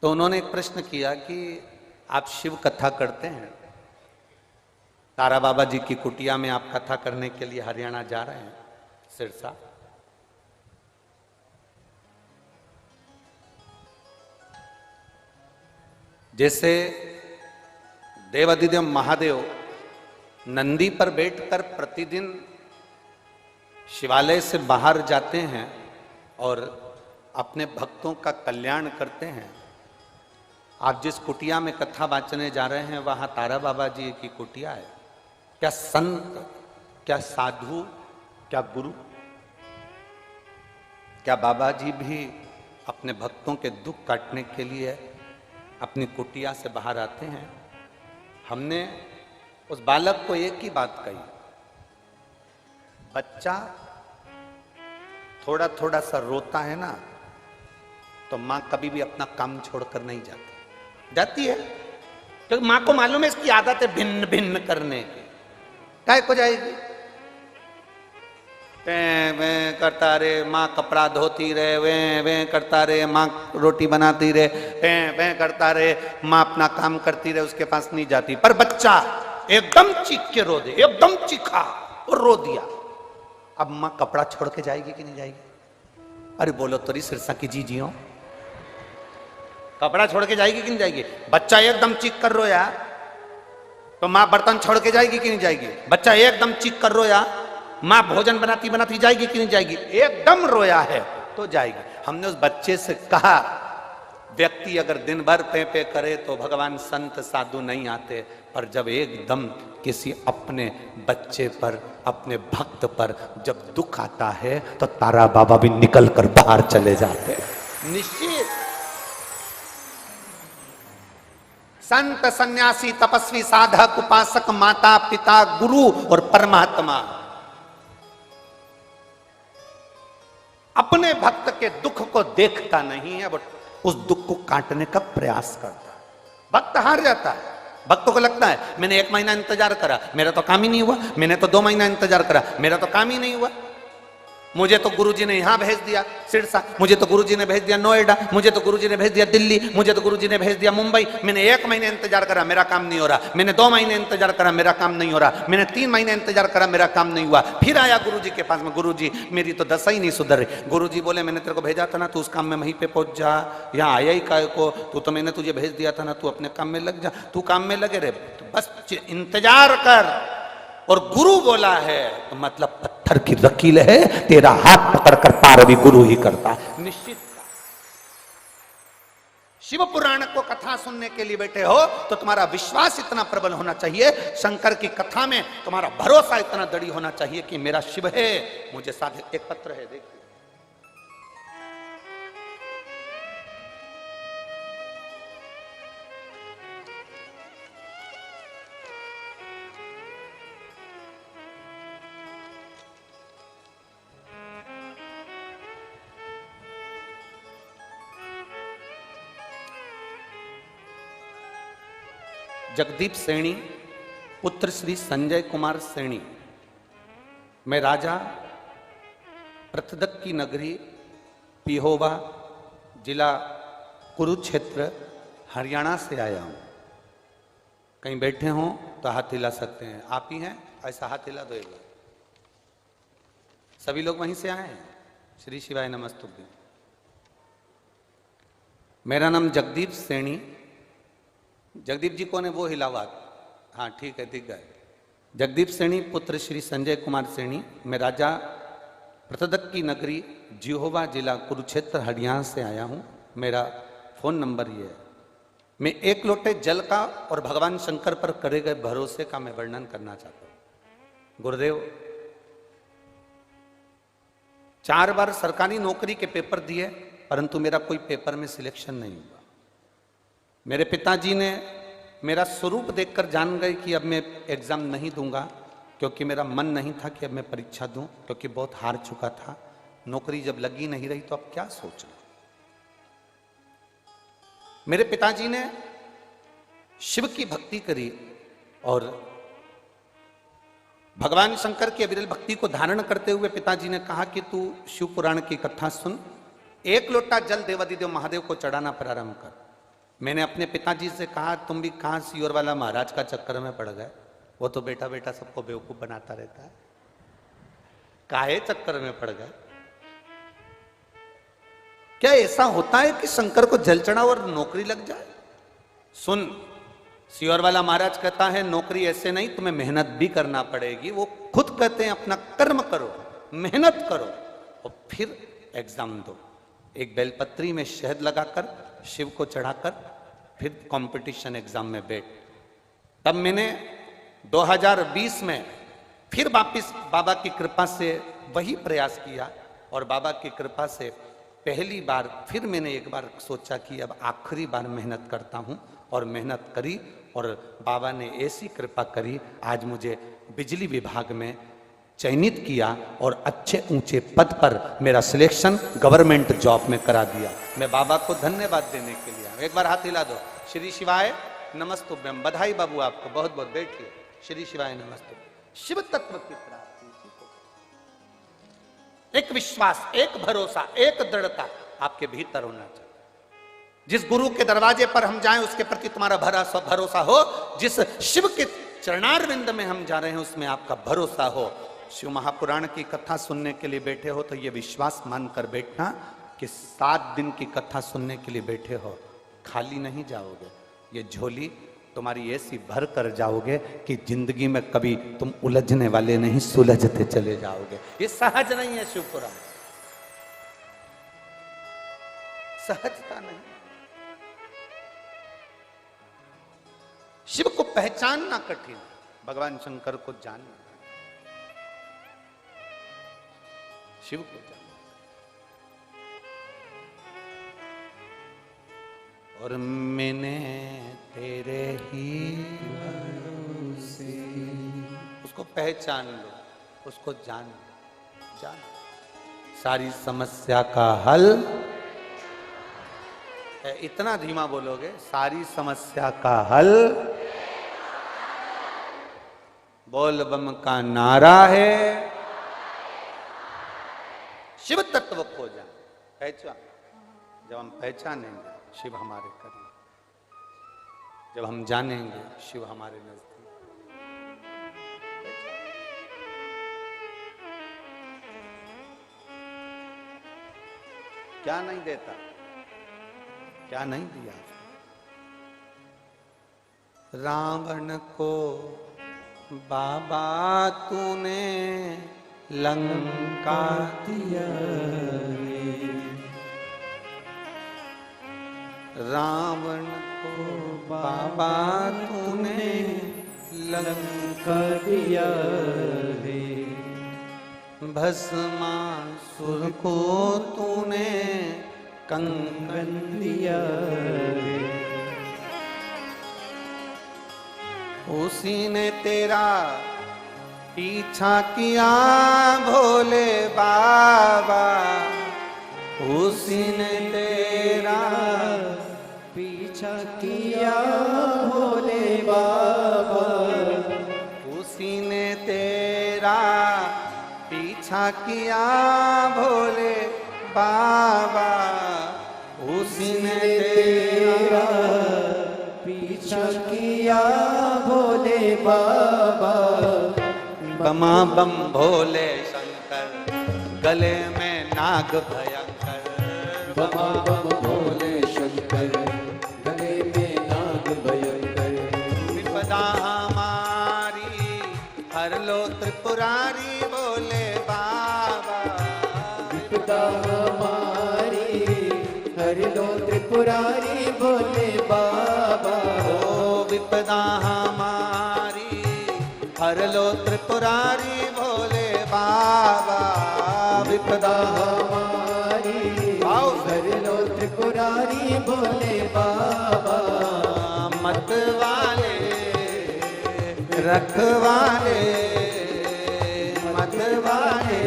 तो उन्होंने एक प्रश्न किया कि आप शिव कथा करते हैं, तारा बाबा जी की कुटिया में आप कथा करने के लिए हरियाणा जा रहे हैं, सिरसा। जैसे देवाधिदेव महादेव नंदी पर बैठकर प्रतिदिन शिवालय से बाहर जाते हैं और अपने भक्तों का कल्याण करते हैं, आप जिस कुटिया में कथा वाचने जा रहे हैं वहां तारा बाबा जी की कुटिया है। क्या संत, क्या साधु, क्या गुरु, क्या बाबा जी भी अपने भक्तों के दुख काटने के लिए अपनी कुटिया से बाहर आते हैं? हमने उस बालक को एक ही बात कही, बच्चा थोड़ा थोड़ा सा रोता है ना, तो मां कभी भी अपना काम छोड़कर नहीं जाती है, क्योंकि मां को मालूम है इसकी आदत है भिन्न भिन्न करने की। काय को जाएगी? वे करता रे, माँ कपड़ा धोती रहे, वे करता रहे, माँ रोटी बनाती रहे, वे करता रहे, माँ अपना काम करती रहे, उसके पास नहीं जाती। पर बच्चा एकदम चीख के रो दे, एकदम चीखा और रो दिया, अब माँ कपड़ा छोड़ के जाएगी कि नहीं जाएगी? अरे बोलो तोरी सिरसा की जी जियो, कपड़ा छोड़ के जाएगी कि नहीं जाएगी? बच्चा एकदम चीख कर रोया तो माँ बर्तन छोड़ के जाएगी कि नहीं जाएगी? बच्चा एकदम चीख कर रोया, माँ भोजन बनाती बनाती जाएगी कि नहीं जाएगी? एकदम रोया है तो जाएगी। हमने उस बच्चे से कहा, व्यक्ति अगर दिन भर पे पे करे तो भगवान संत साधु नहीं आते, पर जब एकदम किसी अपने बच्चे पर, अपने भक्त पर जब दुख आता है तो तारा बाबा भी निकल कर बाहर चले जाते हैं। निश्चित संत, सन्यासी, तपस्वी, साधक, उपासक, माता पिता, गुरु और परमात्मा अपने भक्त के दुख को देखता नहीं है, बट उस दुख को काटने का प्रयास करता है। भक्त हार जाता है, भक्तों को लगता है मैंने 1 महीना इंतजार करा, मेरा तो काम ही नहीं हुआ, मैंने तो 2 महीना इंतजार करा, मेरा तो काम ही नहीं हुआ, मुझे तो गुरुजी ने यहां भेज दिया सिरसा, मुझे तो गुरुजी ने भेज दिया नोएडा, मुझे तो गुरुजी ने भेज दिया दिल्ली, मुझे तो गुरुजी ने भेज दिया मुंबई, मैंने 1 महीने इंतजार करा, मेरा काम नहीं हो रहा, मैंने 2 महीने इंतजार करा, मेरा काम नहीं हो रहा, मैंने 3 महीने इंतजार करा, मेरा काम नहीं हुआ। फिर आया गुरुजी के पास में, गुरुजी मेरी तो दशा ही नहीं सुधर रही। गुरुजी बोले मैंने तेरे को भेजा था ना, तू उस काम में वहीं पे पहुंच जा, यहाँ आया ही काय को, तू तो मैंने तुझे भेज दिया था ना, तू अपने काम में लग जा, तू काम में लगे रहे, तो बस इंतजार कर। और गुरु बोला है तो मतलब पत्थर की लकीर है, तेरा हाथ पकड़कर पार भी गुरु ही करता है। निश्चित शिव पुराण को कथा सुनने के लिए बैठे हो तो तुम्हारा विश्वास इतना प्रबल होना चाहिए, शंकर की कथा में तुम्हारा भरोसा इतना दृढ़ होना चाहिए कि मेरा शिव है मुझे साधे। एक पत्र है देखिए, जगदीप सैनी पुत्र श्री संजय कुमार सैनी, मैं राजा पृथदक की नगरी पिहोवा जिला कुरुक्षेत्र हरियाणा से आया हूँ। कहीं बैठे हों तो हाथ हिला सकते हैं, आप ही हैं ऐसा हाथ हिला दो एक बार। सभी लोग वहीं से आए हैं। श्री शिवाय नमस्तुभ्यं। मेरा नाम जगदीप सैनी। जगदीप जी कौन है वो हिलावा? हाँ ठीक है, दिख गए। जगदीप सैनी पुत्र श्री संजय कुमार सैनी, मैं राजा पृथदक की नगरी जिहोवा जिला कुरुक्षेत्र हरियाणा से आया हूँ। मेरा फ़ोन नंबर ये है। मैं 1 लोटे जल का और भगवान शंकर पर करे गए भरोसे का मैं वर्णन करना चाहता हूँ। गुरुदेव 4 बार सरकारी नौकरी के पेपर दिए, परंतु मेरा कोई पेपर में सिलेक्शन नहीं हुआ। मेरे पिताजी ने मेरा स्वरूप देखकर जान गए कि अब मैं एग्ज़ाम नहीं दूंगा, क्योंकि मेरा मन नहीं था कि अब मैं परीक्षा दूं, क्योंकि बहुत हार चुका था। नौकरी जब लगी नहीं रही तो अब क्या सोचना। मेरे पिताजी ने शिव की भक्ति करी और भगवान शंकर की अविरल भक्ति को धारण करते हुए पिताजी ने कहा कि तू शिव पुराण की कथा सुन, 1 लोटा जल देवादिदेव महादेव को चढ़ाना प्रारंभ कर। मैंने अपने पिताजी से कहा तुम भी कहाँ सियोर वाला महाराज का चक्कर में पड़ गए, वो तो बेटा बेटा सबको बेवकूफ बनाता रहता है, काहे चक्कर में पड़ गए? क्या ऐसा होता है कि शंकर को जल चढ़ाओ और नौकरी लग जाए? सुन, सियोर वाला महाराज कहता है नौकरी ऐसे नहीं, तुम्हें मेहनत भी करना पड़ेगी। वो खुद कहते हैं अपना कर्म करो, मेहनत करो और फिर एग्जाम दो। एक बेलपत्री में शहद लगाकर शिव को चढ़ाकर फिर कंपटीशन एग्जाम में बैठ। तब मैंने 2020 में फिर वापिस बाबा की कृपा से वही प्रयास किया और बाबा की कृपा से पहली बार फिर मैंने एक बार सोचा कि अब आखिरी बार मेहनत करता हूँ, और मेहनत करी और बाबा ने ऐसी कृपा करी, आज मुझे बिजली विभाग में चयनित किया और अच्छे ऊंचे पद पर मेरा सिलेक्शन गवर्नमेंट जॉब में करा दिया। मैं बाबा को धन्यवाद देने के लिए एक बार हाथ हिला दो। श्री शिवाय नमस्तुभ्यं। बधाई बाबू आपको बहुत बहुत, बैठिए। श्री शिवाय नमस्तुभ्यं। शिव तत्व की प्राप्ति। एक विश्वास, एक भरोसा, एक दृढ़ता आपके भीतर होना चाहिए। जिस गुरु के दरवाजे पर हम जाएं उसके प्रति तुम्हारा भरोसा हो, जिस शिव के चरणारविंद में हम जा रहे हैं उसमें आपका भरोसा हो। शिव महापुराण की कथा सुनने के लिए बैठे हो तो ये विश्वास मानकर बैठना कि 7 दिन की कथा सुनने के लिए बैठे हो, खाली नहीं जाओगे। ये झोली तुम्हारी ऐसी भर कर जाओगे कि जिंदगी में कभी तुम उलझने वाले नहीं, सुलझते चले जाओगे। ये सहज नहीं है शिवपुराण, सहजता नहीं। शिव को पहचानना कठिन, भगवान शंकर को जानना, शिव को जानना। और मैंने तेरे ही भरोसे, उसको पहचान लो, उसको जान लो, जान। सारी समस्या का हल, इतना धीमा बोलोगे, सारी समस्या का हल बोल बम का नारा है। शिव तत्व को जान, पहचान। जब हम पहचानेंगे शिव हमारे करीब, जब हम जानेंगे शिव हमारे नजदीक। क्या नहीं देता, क्या नहीं दिया। रावण को बाबा तूने लंका दिया रे, रावण को बाबा तूने लंका दिया रे, भस्मासुर को तूने कंगन दिया रे, उसी ने तेरा पीछा किया भोले बाबा, उसी ने तेरा पीछा किया भोले बाबा, उसी ने तेरा पीछा किया भोले बाबा, उसी ने तेरा पीछा किया भोले बाबा। बमा बम भोले शंकर, गले में नाग भयंकर, बमा बम भोले शंकर, गले में नाग भयंकर, विपदा हमारी हर लो त्रिपुरारी भोले बाबा, विपदा हमारी हर लो त्रिपुरारी भोले बाबा, ओ विपदा हमारी हर लो त्रिपुरारी भोले बाबा, विपदा हमारी हर लो त्रिपुरारी भोले बाबा, मत वाले रखवाले, मत वाले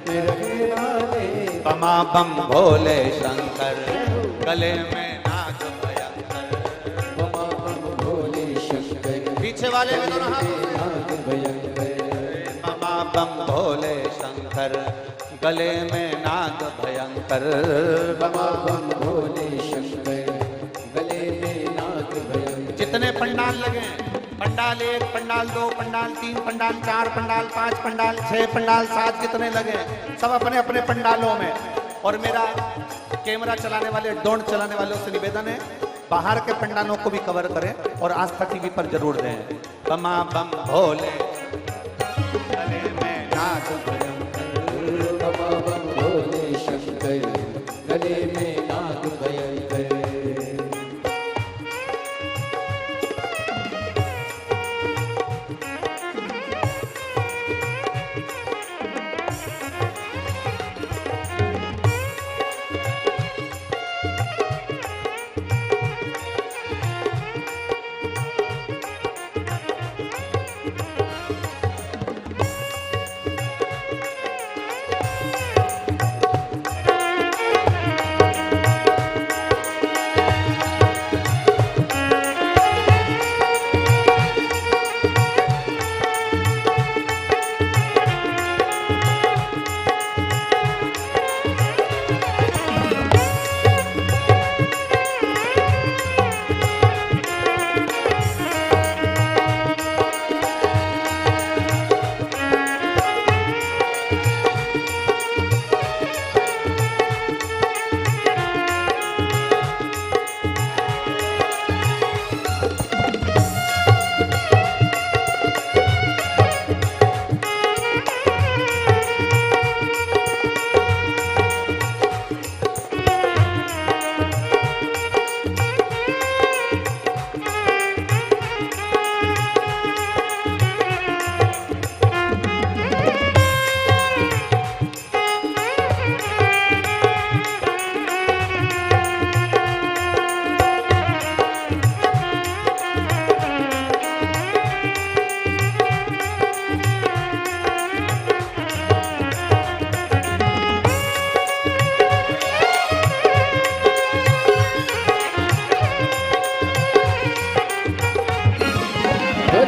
रखवाले, बमा बम भोले शंकर, गले में नाग भयंकर, बमा बम भोले शंकर, पीछे वाले में दोनों हाथ, नाग भयंकर, बमा बम भोले शंकर, गले में नाग भयंकर, बमा बम भोले शंकर, गले में नाग भयंकर। जितने पंडाल लगे, पंडाल 1, पंडाल 2, पंडाल 3, पंडाल 4, पंडाल 5, पंडाल 6, पंडाल 7 जितने लगे, सब अपने अपने पंडालों में। और मेरा कैमरा चलाने वाले, ड्रोन चलाने वालों से निवेदन है, बाहर के पंडालों को भी कवर करें और आस्था टीवी पर जरूर दें। बमा बम भोले गले में नाग भयंकर, बमा बम भोले शंकर, गले में नाग भयंकर।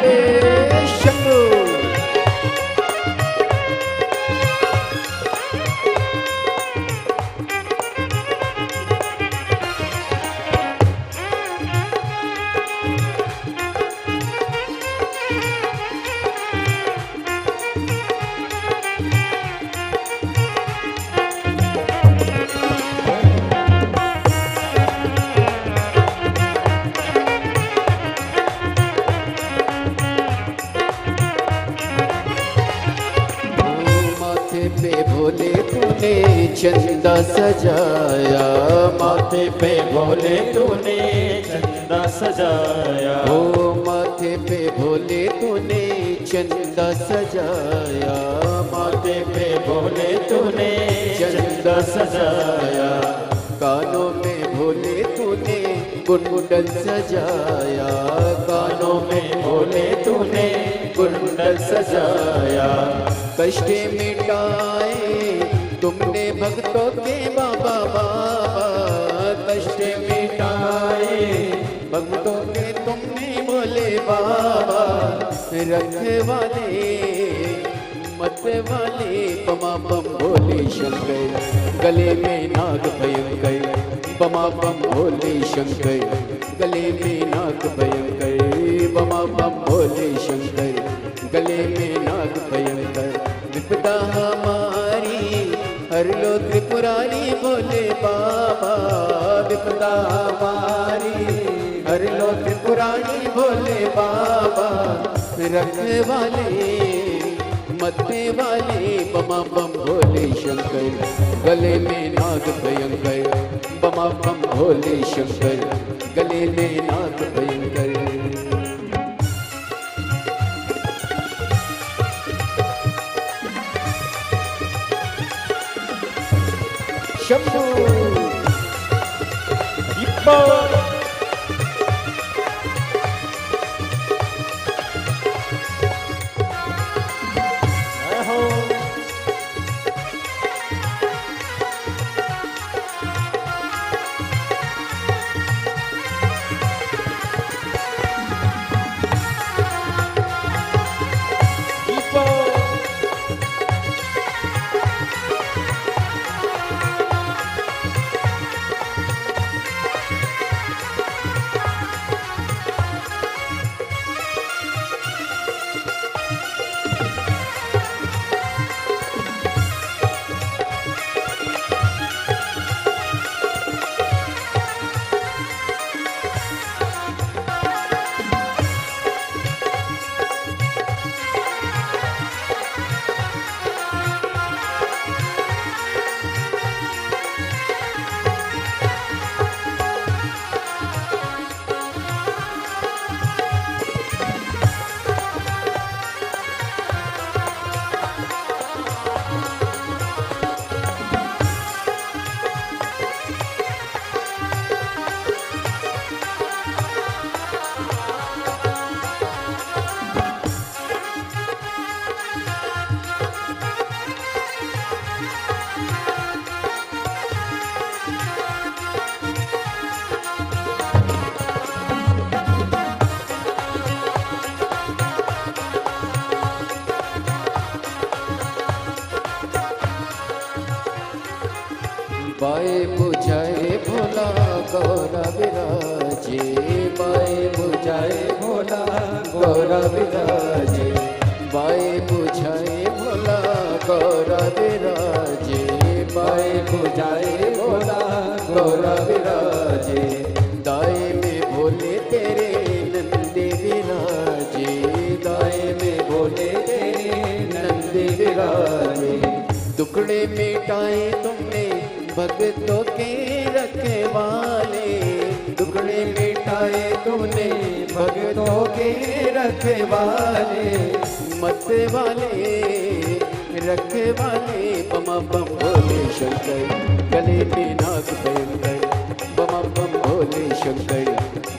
बोले शंभू। भोले तूने चंदा सजाया, माथे पे भोले तूने चंदा सजाया, ओ माथे पे भोले तूने चंदा सजाया, माथे पे भोले तूने चंदा सजाया, कानों में भोले तूने कुंडल सजाया, कानों में भोले तूने कुंडल सजाया, कष्ट मिटाए तुमने भक्तों के बाबा बाबा, कष्ट मिटाए भक्तों के तुमने भोले बाबा, रखवाले मत वाले बमा बम भोले शंकर, गले में नाग भयंकर, बमा बम भोले शंकर, गले में नाग भयंकर, बमा बम भोले शंकर, गले में नाग भयंकर, विपदा हमारी हर लो त्रिपुरारी भोले बाबा, विपदा हमारी हर लो त्रिपुरारी भोले बाबा, रखवाले मरने वाले बमा बम भोले शंकर, गले में नाग भयंकर, बमा बम भोले शंकर, गले में नाग भयंकर। शंभू इप्पो बाए बुझाए भोला गौरा विराजे, बाए बुझाए भोला गौरा विराजे, बाए बुझाए भोला गौरा विराजे, बाए बुझाए भोला गौरा विराजे, दाए में भोले तेरे नंदी विराजे, दाए में भोले तेरे नंदी विराजे, टुकड़े मिटाए तुमने भक्तों के रखवाले, टुकड़े मिटाए तुमने भक्तों के रखवाले, मत वाले रखवाले, बमा बम भोले शंकर, गले में नाग भयंकर, बमा बम भोले शंकर,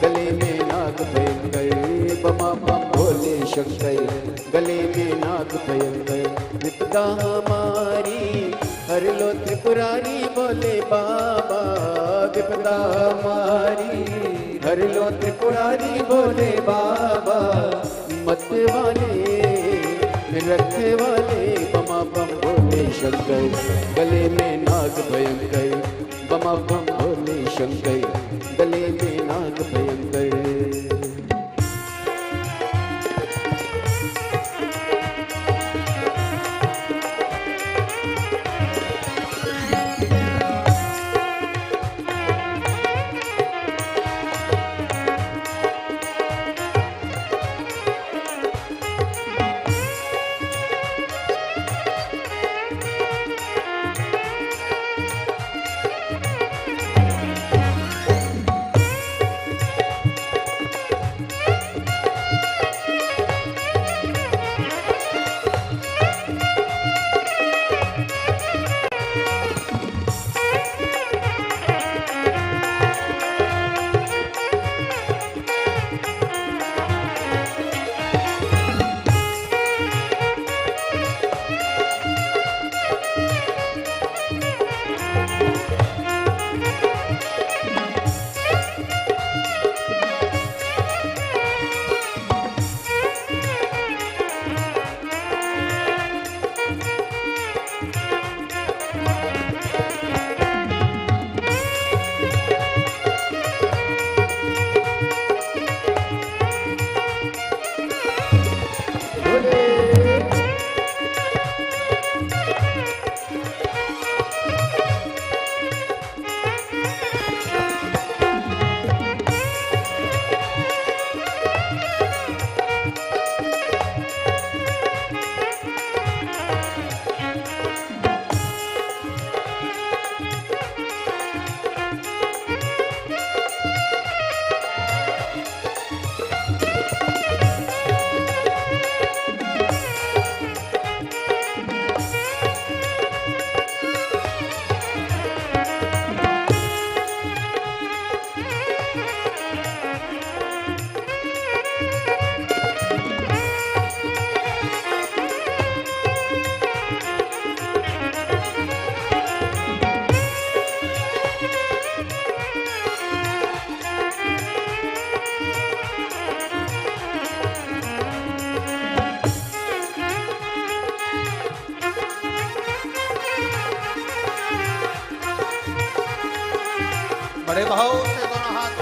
गले में नाग भयंकर, बमा बम भोले शंकर, गले में नाग भयंकर, विपदा हमारी हर लो त्रिपुरारी भोले बाबा, विपदा हमारी हर लो त्रिपुरारी भोले बाबा, मत वाले रखने वाले बमा बम भोले शंकर गले में नाग भयंकर बमा बम भोले शंकर गले में नाग भयंकर बड़े भाव से दोनों हाथ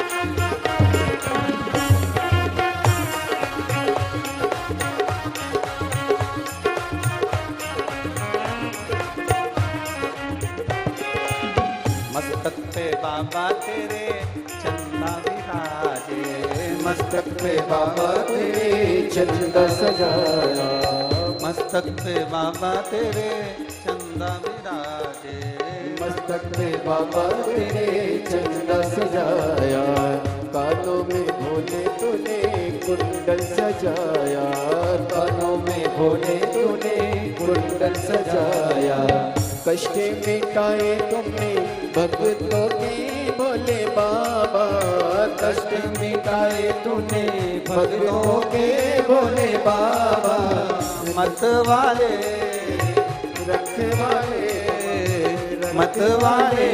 मस्तक पे बाबा तेरे चंदा विराजे, मस्तक पे बाबा तेरे चंदा सजाया मस्तक पे बाबा तेरे चंदा विराजे, मस्तक पे बाबा तेरे चंदा सजाया कानों में भोले तूने कुंडल सजाया कानों में भोले तूने कुंडल सजाया कष्ट मिटाए तुमने भक्तों के भोले बाबा कष्ट मिटाए तूने भक्तों के भोले बाबा मत वाले रखवाले मतवाले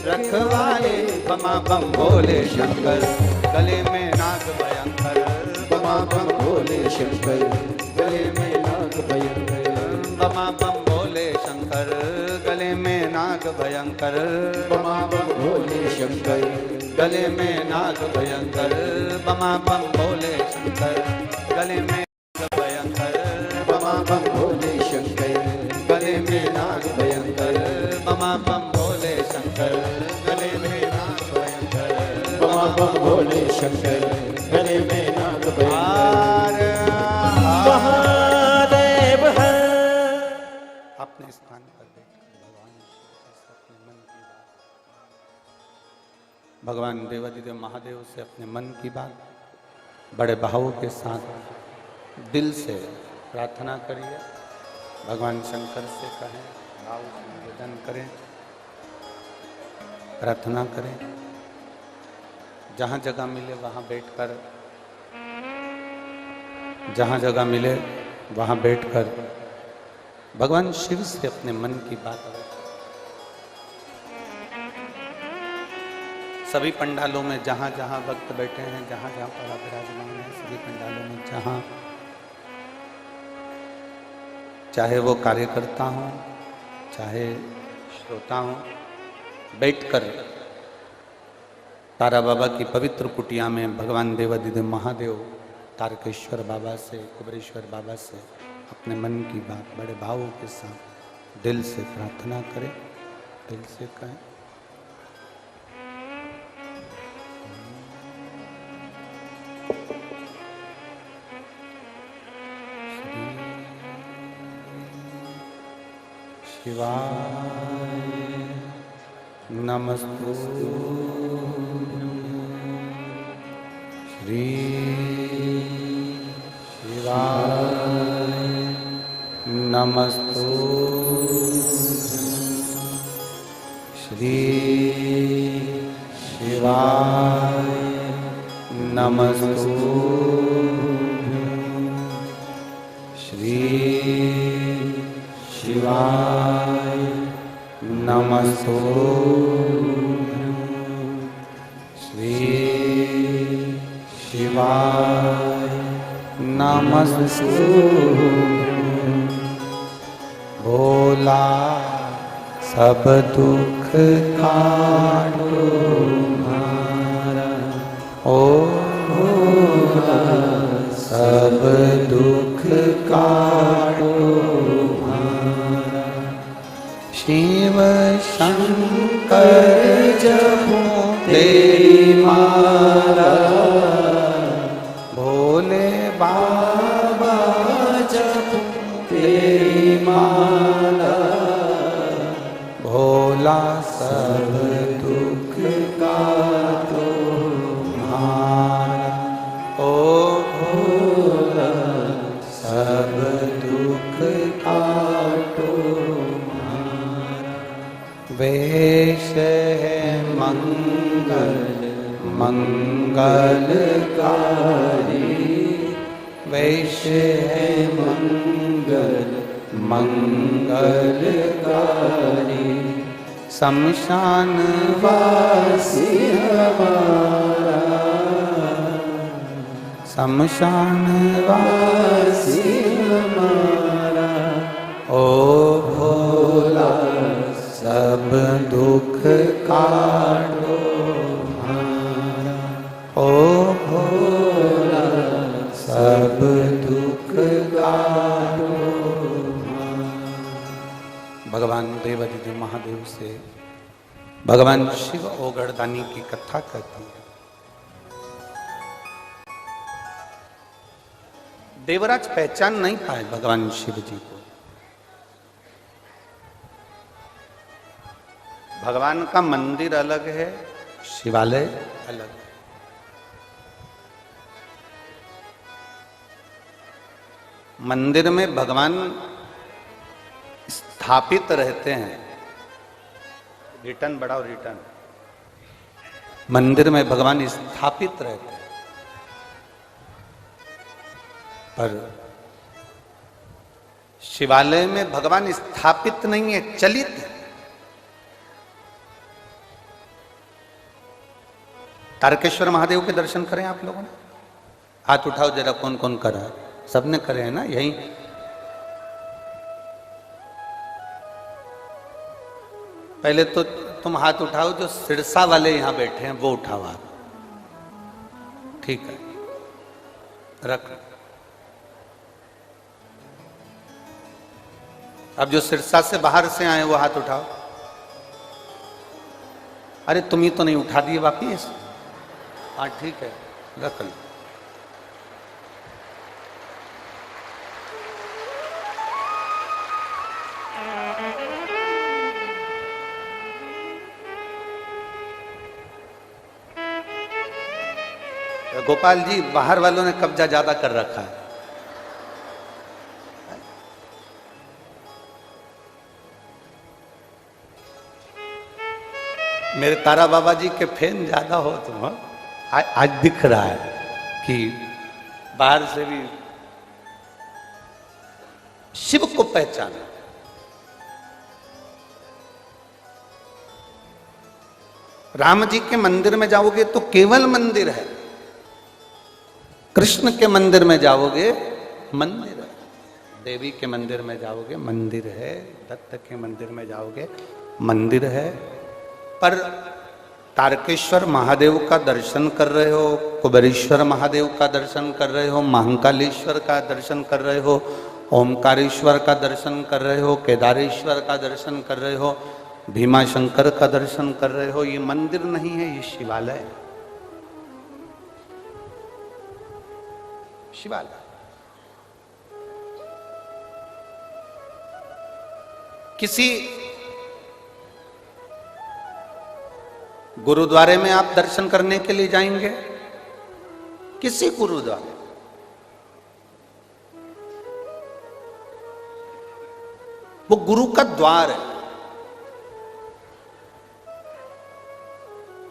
रखवाले बमा बम भोले शंकर गले में नाग भयंकर बमा बम भोले शंकर गले में नाग भयंकर बमा बम भोले शंकर गले में नाग भयंकर बमा बम भोले शंकर गले में नाग भयंकर बमा बम भोले शंकर गले में नाग भयंकर बमा बम भोले शंकर गले में नाग भयंकर बमा बम भोले शंकर गले में नाग भयंकर बमा बम भोले शंकर गले में नाग भयंकर महादेव है। अपने स्थान पर बैठकर भगवान देवादिदेव महादेव से अपने मन की बात बड़े भावों के साथ दिल से प्रार्थना करिए। भगवान शंकर से कहें, भाव से निवेदन करें, प्रार्थना करें। जहाँ जगह मिले वहाँ बैठकर, जहाँ जगह मिले वहाँ बैठकर भगवान शिव से अपने मन की बात सभी पंडालों में जहाँ जहाँ भक्त बैठे हैं, जहाँ जहाँ पड़ा विराजमान है, सभी पंडालों में जहाँ, चाहे वो कार्यकर्ता हो चाहे श्रोता हो, बैठकर तारा बाबा की पवित्र कुटिया में भगवान देवाधिदेव महादेव तारकेश्वर बाबा से, कुबेरेश्वर बाबा से अपने मन की बात बड़े भावों के साथ दिल से प्रार्थना करें, दिल से कहें। शिवाय नमस्तुते श्री शिवाय नमस्तुते श्री शिवाय नमस्तुते श्री शिवाय नमस्तुते श्री शिवाय नमस्तुते भोला सब दुख काटो हमारा, ओ भोला सब दुख काटो हमारा, शिव शंकर जपो तेरी माला, भोले बाबा जपो तेरी माला, भोला सब दुख काटो हमारा, ओ भोला सब दुख काटो हमारा। वेश है मंगल मंगलकारी, वेश है मंगल मंगलकारी, शमशान वासी हमारा, शमशान वासी हमारा, ओ भोला सब दुख काटो हमारा, ओ भोला सब दुख काटो। भगवान देवाधिदेव महादेव से भगवान शिव ओगड़दानी की कथा कहती है। देवराज पहचान नहीं पाए भगवान शिव जी को। भगवान का मंदिर अलग है, शिवालय अलग है। मंदिर में भगवान स्थापित रहते हैं। रिटर्न बढ़ाओ, रिटर्न। मंदिर में भगवान स्थापित रहते हैं, पर शिवालय में भगवान स्थापित नहीं है, चलित है। तारकेश्वर महादेव के दर्शन करें आप लोगों ने? हाथ उठाओ जरा, कौन कौन करा है? सबने करे हैं ना? यही पहले तो तुम हाथ उठाओ जो सिरसा वाले यहां बैठे हैं, वो उठाओ हाथ। ठीक है, रख। अब जो सिरसा से बाहर से आए वो हाथ उठाओ। अरे तुम ही तो नहीं उठा दिए वापिस। हाँ ठीक है, रख लो। गोपाल जी, बाहर वालों ने कब्जा ज्यादा कर रखा है। मेरे तारा बाबा जी के फैन ज्यादा हो तुम। आज दिख रहा है कि बाहर से भी शिव को पहचाना। राम जी के मंदिर में जाओगे तो केवल मंदिर है, कृष्ण के मंदिर में जाओगे मंदिर है, देवी के मंदिर में जाओगे मंदिर है, दत्त के मंदिर में जाओगे मंदिर है। पर तारकेश्वर महादेव का दर्शन कर रहे हो, कुबेरेश्वर महादेव का दर्शन कर रहे हो, महाकालेश्वर का दर्शन कर रहे हो, ओमकारेश्वर का दर्शन कर रहे हो, केदारेश्वर का दर्शन कर रहे हो, भीमा शंकर का दर्शन कर रहे हो, ये मंदिर नहीं है, ये शिवालय है। शिवालय। किसी गुरुद्वारे में आप दर्शन करने के लिए जाएंगे, किसी गुरुद्वारे, वो गुरु का द्वार है,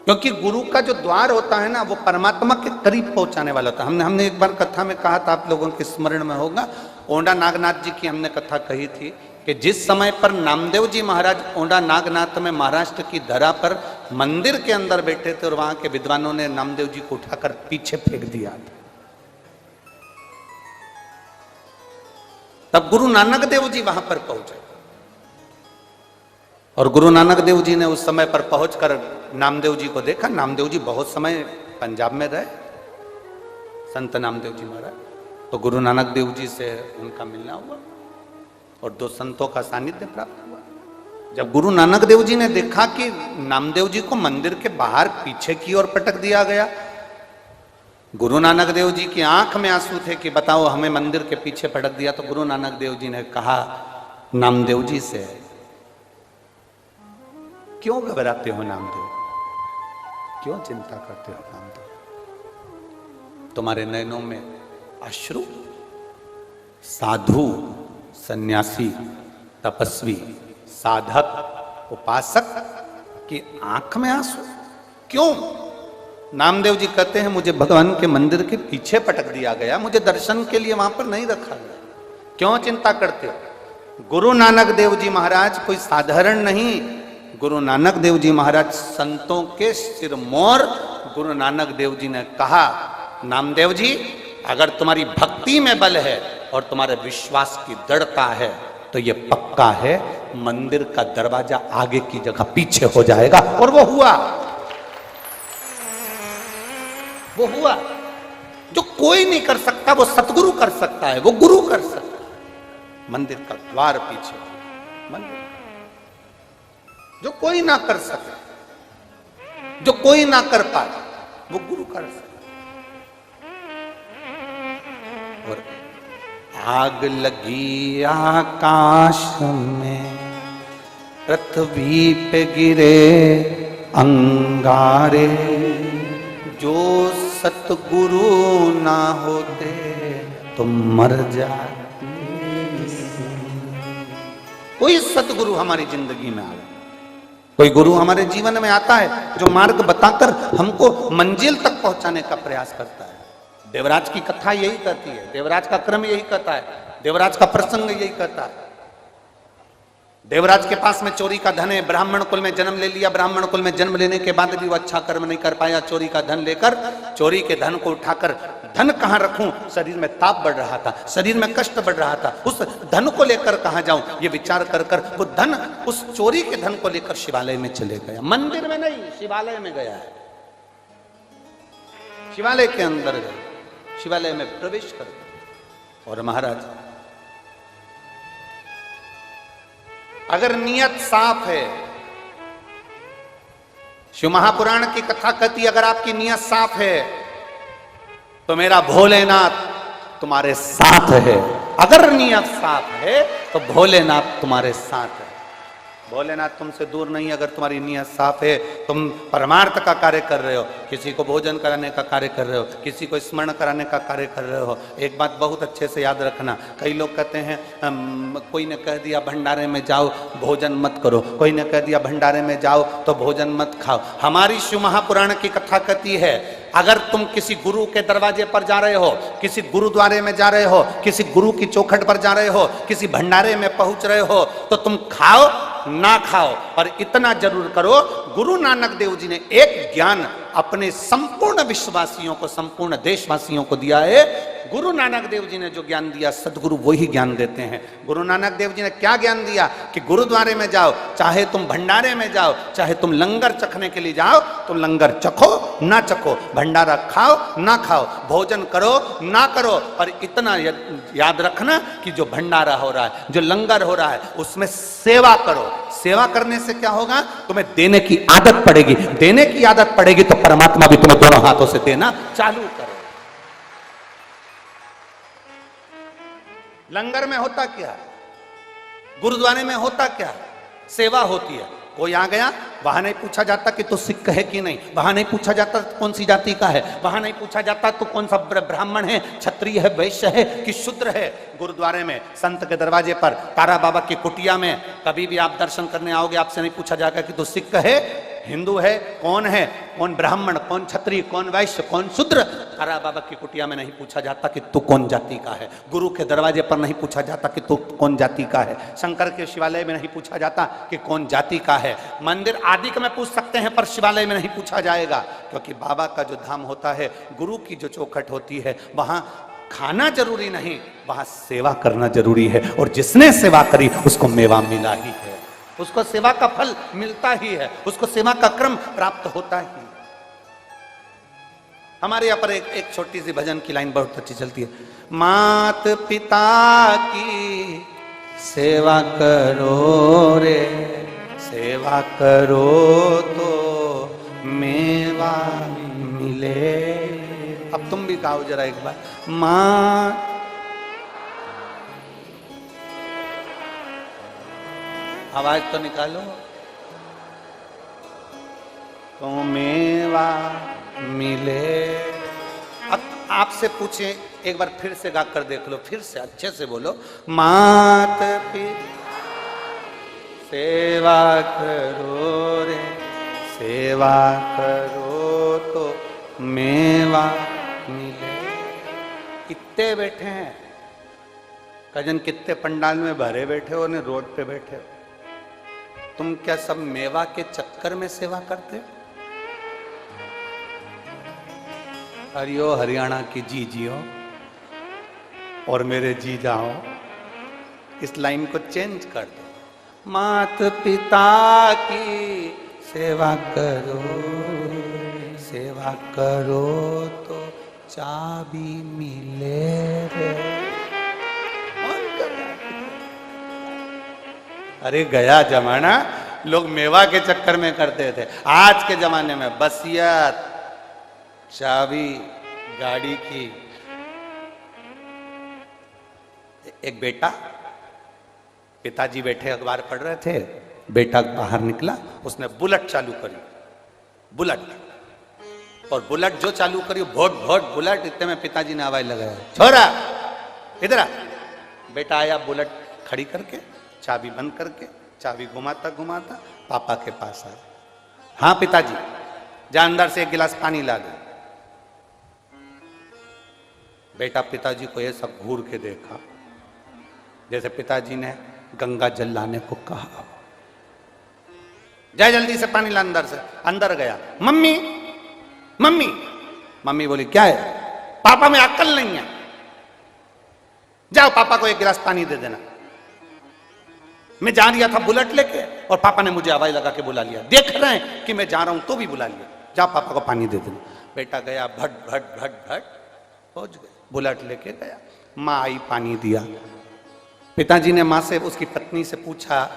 क्योंकि गुरु का जो द्वार होता है ना वो परमात्मा के करीब पहुंचाने वाला होता है। हमने एक बार कथा में कहा था, आप लोगों के स्मरण में होगा, ओंडा नागनाथ जी की हमने कथा कही थी कि जिस समय पर नामदेव जी महाराज ओंडा नागनाथ में महाराष्ट्र की धरा पर मंदिर के अंदर बैठे थे और वहां के विद्वानों ने नामदेव जी को उठाकर पीछे फेंक दिया था, तब गुरु नानक देव जी वहां पर पहुंचे और गुरु नानक देव जी ने उस समय पर पहुंचकर नामदेव जी को देखा। नामदेव जी बहुत समय पंजाब में रहे, संत नामदेव जी महाराज, तो गुरु नानक देव जी से उनका मिलना हुआ और दो संतों का सानिध्य प्राप्त हुआ। जब गुरु नानक देव जी ने देखा कि नामदेव जी को मंदिर के बाहर पीछे की ओर पटक दिया गया, गुरु नानक देव जी की आंख में आंसू थे कि बताओ हमें मंदिर के पीछे पटक दिया, तो गुरु नानक देव जी ने कहा नामदेव जी से, क्यों घबराते हो नामदेव, क्यों चिंता करते हो नामदेव, तुम्हारे नयनों में अश्रु, साधु, सन्यासी, तपस्वी, साधक, उपासक की आंख में आंसू क्यों? नामदेव जी कहते हैं मुझे भगवान के मंदिर के पीछे पटक दिया गया, मुझे दर्शन के लिए वहां पर नहीं रखा गया, क्यों चिंता करते हो? गुरु नानक देव जी महाराज कोई साधारण नहीं, गुरु नानक देव जी महाराज संतों के सिरमौर। गुरु नानक देव जी ने कहा नामदेव जी, अगर तुम्हारी भक्ति में बल है और तुम्हारे विश्वास की दृढ़ता है तो ये पक्का है मंदिर का दरवाजा आगे की जगह पीछे हो जाएगा। और वो हुआ, वो हुआ। जो कोई नहीं कर सकता वो सतगुरु कर सकता है, वो गुरु कर सकता है। मंदिर का द्वार पीछे, मंदिर जो कोई ना कर सके, जो कोई ना कर पाए, वो गुरु कर सके। और आग लगी आकाश में, पृथ्वी पे गिरे अंगारे, जो सतगुरु ना होते तो मर जाते। कोई सतगुरु हमारी जिंदगी में आए, कोई गुरु हमारे जीवन में आता है जो मार्ग बताकर हमको मंजिल तक पहुंचाने का प्रयास करता है। देवराज की कथा यही कहती है, देवराज का क्रम यही कहता है, देवराज का प्रसंग यही कहता है। देवराज के पास में चोरी का धन है, ब्राह्मण कुल में जन्म ले लिया, ब्राह्मण कुल में जन्म लेने के बाद भी वो अच्छा कर्म नहीं कर पाया, चोरी का धन लेकर, चोरी के धन को उठाकर, धन कहां रखूं, शरीर में ताप बढ़ रहा था, शरीर में कष्ट बढ़ रहा था, उस धन को लेकर कहां जाऊं ये विचार कर कर वो धन, उस चोरी के धन को लेकर शिवालय में चले गया। मंदिर में नहीं, शिवालय में गया है, शिवालय के अंदर गया, शिवालय में प्रवेश कर गया। और महाराज अगर नियत साफ है, शिव महापुराण की कथा कहती, अगर आपकी नियत साफ है तो मेरा भोलेनाथ तुम्हारे साथ है। अगर नियत साफ है तो भोलेनाथ तुम्हारे साथ है। भोलेनाथ तुमसे दूर नहीं, अगर तुम्हारी नियत साफ है, तुम परमार्थ का कार्य कर रहे हो, किसी को भोजन कराने का कार्य कर रहे हो, किसी को स्मरण कराने का कार्य कर रहे हो। एक बात बहुत अच्छे से याद रखना, कई लोग कहते हैं कोई ने कह दिया भंडारे में जाओ भोजन मत करो, कोई ने कह दिया भंडारे में जाओ तो भोजन मत खाओ। हमारी शिव महापुराण की कथा कहती है अगर तुम किसी गुरु के दरवाजे पर जा रहे हो, किसी गुरुद्वारे में जा रहे हो, किसी गुरु की चौखट पर जा रहे हो, किसी भंडारे में पहुंच रहे हो, तो तुम खाओ ना खाओ, पर इतना जरूर करो, गुरु नानक देव जी ने एक ज्ञान अपने संपूर्ण विश्ववासियों को, संपूर्ण देशवासियों को दिया है। गुरु नानक देव जी ने जो ज्ञान दिया, सदगुरु वही ज्ञान देते हैं। गुरु नानक देव जी ने क्या ज्ञान दिया कि गुरुद्वारे में जाओ, चाहे तुम भंडारे में जाओ, चाहे तुम लंगर चखने के लिए जाओ, तुम लंगर चखो ना चखो, भंडारा खाओ ना खाओ, भोजन करो ना करो, पर इतना याद रखना कि जो भंडारा हो रहा है, जो लंगर हो रहा है, उसमें सेवा करो। सेवा करने से क्या होगा? तुम्हें देने की आदत पड़ेगी। देने की आदत पड़ेगी तो परमात्मा भी तुम्हें दोनों हाथों से देना चालू करो। लंगर में होता क्या, गुरुद्वारे में होता क्या? सेवा होती है। कोई आ गया, वहां नहीं पूछा जाता कि तू सिख है कि नहीं, वहां नहीं पूछा जाता कौन सी जाति का है, वहां नहीं पूछा जाता तू कौन सा ब्राह्मण है, क्षत्रिय है, वैश्य है कि शूद्र है। गुरुद्वारे में, संत के दरवाजे पर, तारा बाबा की कुटिया में कभी भी आप दर्शन करने आओगे, आपसे नहीं पूछा जाएगा कि तू सिख है, हिंदू है, कौन ब्राह्मण, कौन क्षत्रिय, कौन वैश्य, कौन शूद्र। तारा बाबा की कुटिया में नहीं पूछा जाता कि तू कौन जाति का है। गुरु के दरवाजे पर नहीं पूछा जाता कि तू कौन जाति का है। शंकर के शिवालय में नहीं पूछा जाता कि कौन जाति का है। मंदिर आदि का में पूछ सकते हैं, पर शिवालय में नहीं पूछा जाएगा, क्योंकि बाबा का जो धाम होता है, गुरु की जो चौखट होती है, वहां खाना जरूरी नहीं, वहां सेवा करना जरूरी है। और जिसने सेवा करी उसको मेवा मिला ही है, उसको सेवा का फल मिलता ही है, उसको सेवा का क्रम प्राप्त होता ही। हमारे यहाँ पर एक छोटी सी भजन की लाइन बहुत अच्छी चलती है। मात पिता की सेवा करो रे, सेवा करो तो मेवा मिले। अब तुम भी गाओ जरा एक बार। माँ आवाज तो निकालो। तो मेवा मिले। अब आपसे पूछे, एक बार फिर से गा कर देख लो, फिर से अच्छे से बोलो। मात पिता सेवा करो रे, सेवा करो तो मेवा मिले। कितने बैठे हैं कजन, कितने पंडाल में भरे बैठे हो, ने रोड पे बैठे हो। तुम क्या सब मेवा के चक्कर में सेवा करते हो? हरियो हरियाणा की जी जियो और मेरे जी जाओ, इस लाइन को चेंज कर दो। मात पिता की सेवा करो, सेवा करो तो चाबी मिले रे। अरे गया जमाना, लोग मेवा के चक्कर में करते थे। आज के जमाने में बसियत, चाबी गाड़ी की। एक बेटा, पिताजी बैठे अखबार पढ़ रहे थे, बेटा बाहर निकला, उसने बुलेट चालू करी, बुलेट, और बुलेट जो चालू करी, भोट भोट बुलेट। इतने में पिताजी ने आवाज लगाया, छोरा इधर आ। बेटा आया, बुलेट खड़ी करके, चाबी बंद करके, चाबी घुमाता घुमाता पापा के पास आया। हाँ पिताजी, जा अंदर से एक गिलास पानी ला दे। बेटा पिताजी को ये सब घूर के देखा, जैसे पिताजी ने गंगा जल लाने को कहा। जाए जल्दी से पानी ला अंदर से। अंदर गया, मम्मी मम्मी। मम्मी बोली क्या है? पापा में अक्ल नहीं है, जाओ पापा को एक गिलास पानी दे देना। मैं जा रहा था बुलेट लेके, और पापा ने मुझे आवाज लगा के बुला लिया। देख रहे हैं कि मैं जा रहा हूं तो भी बुला लिया, जा पापा को पानी दे देना। बेटा गया, भट भट भट भट पहुंच गए, बुलेट लेके गया। माँ आई, पानी दिया। पिताजी ने माँ से, उसकी पत्नी से पूछा,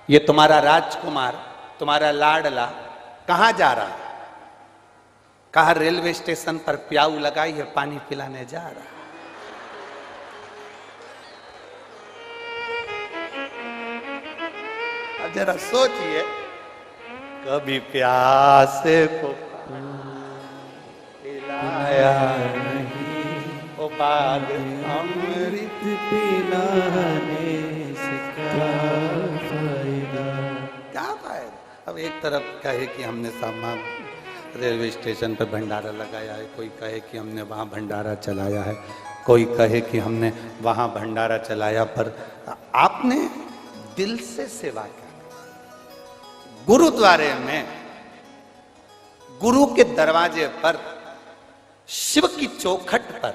ये तुम्हारा राजकुमार, तुम्हारा लाडला कहाँ जा रहा है? कहा रेलवे स्टेशन पर प्याऊ लगाई है, पानी पिलाने जा रहा है। अब जरा सोचिए, कभी प्यासे को पिलाया नहीं, ओ बाग अमृत पिलाने से क्या फायदा? क्या फायदा? अब एक तरफ कहे कि हमने सामान रेलवे स्टेशन पर भंडारा लगाया है, कोई कहे कि हमने वहाँ भंडारा चलाया है, कोई कहे कि हमने वहाँ भंडारा चलाया, पर आपने दिल से सेवा की। गुरुद्वारे में, गुरु के दरवाजे पर, शिव की चौखट पर,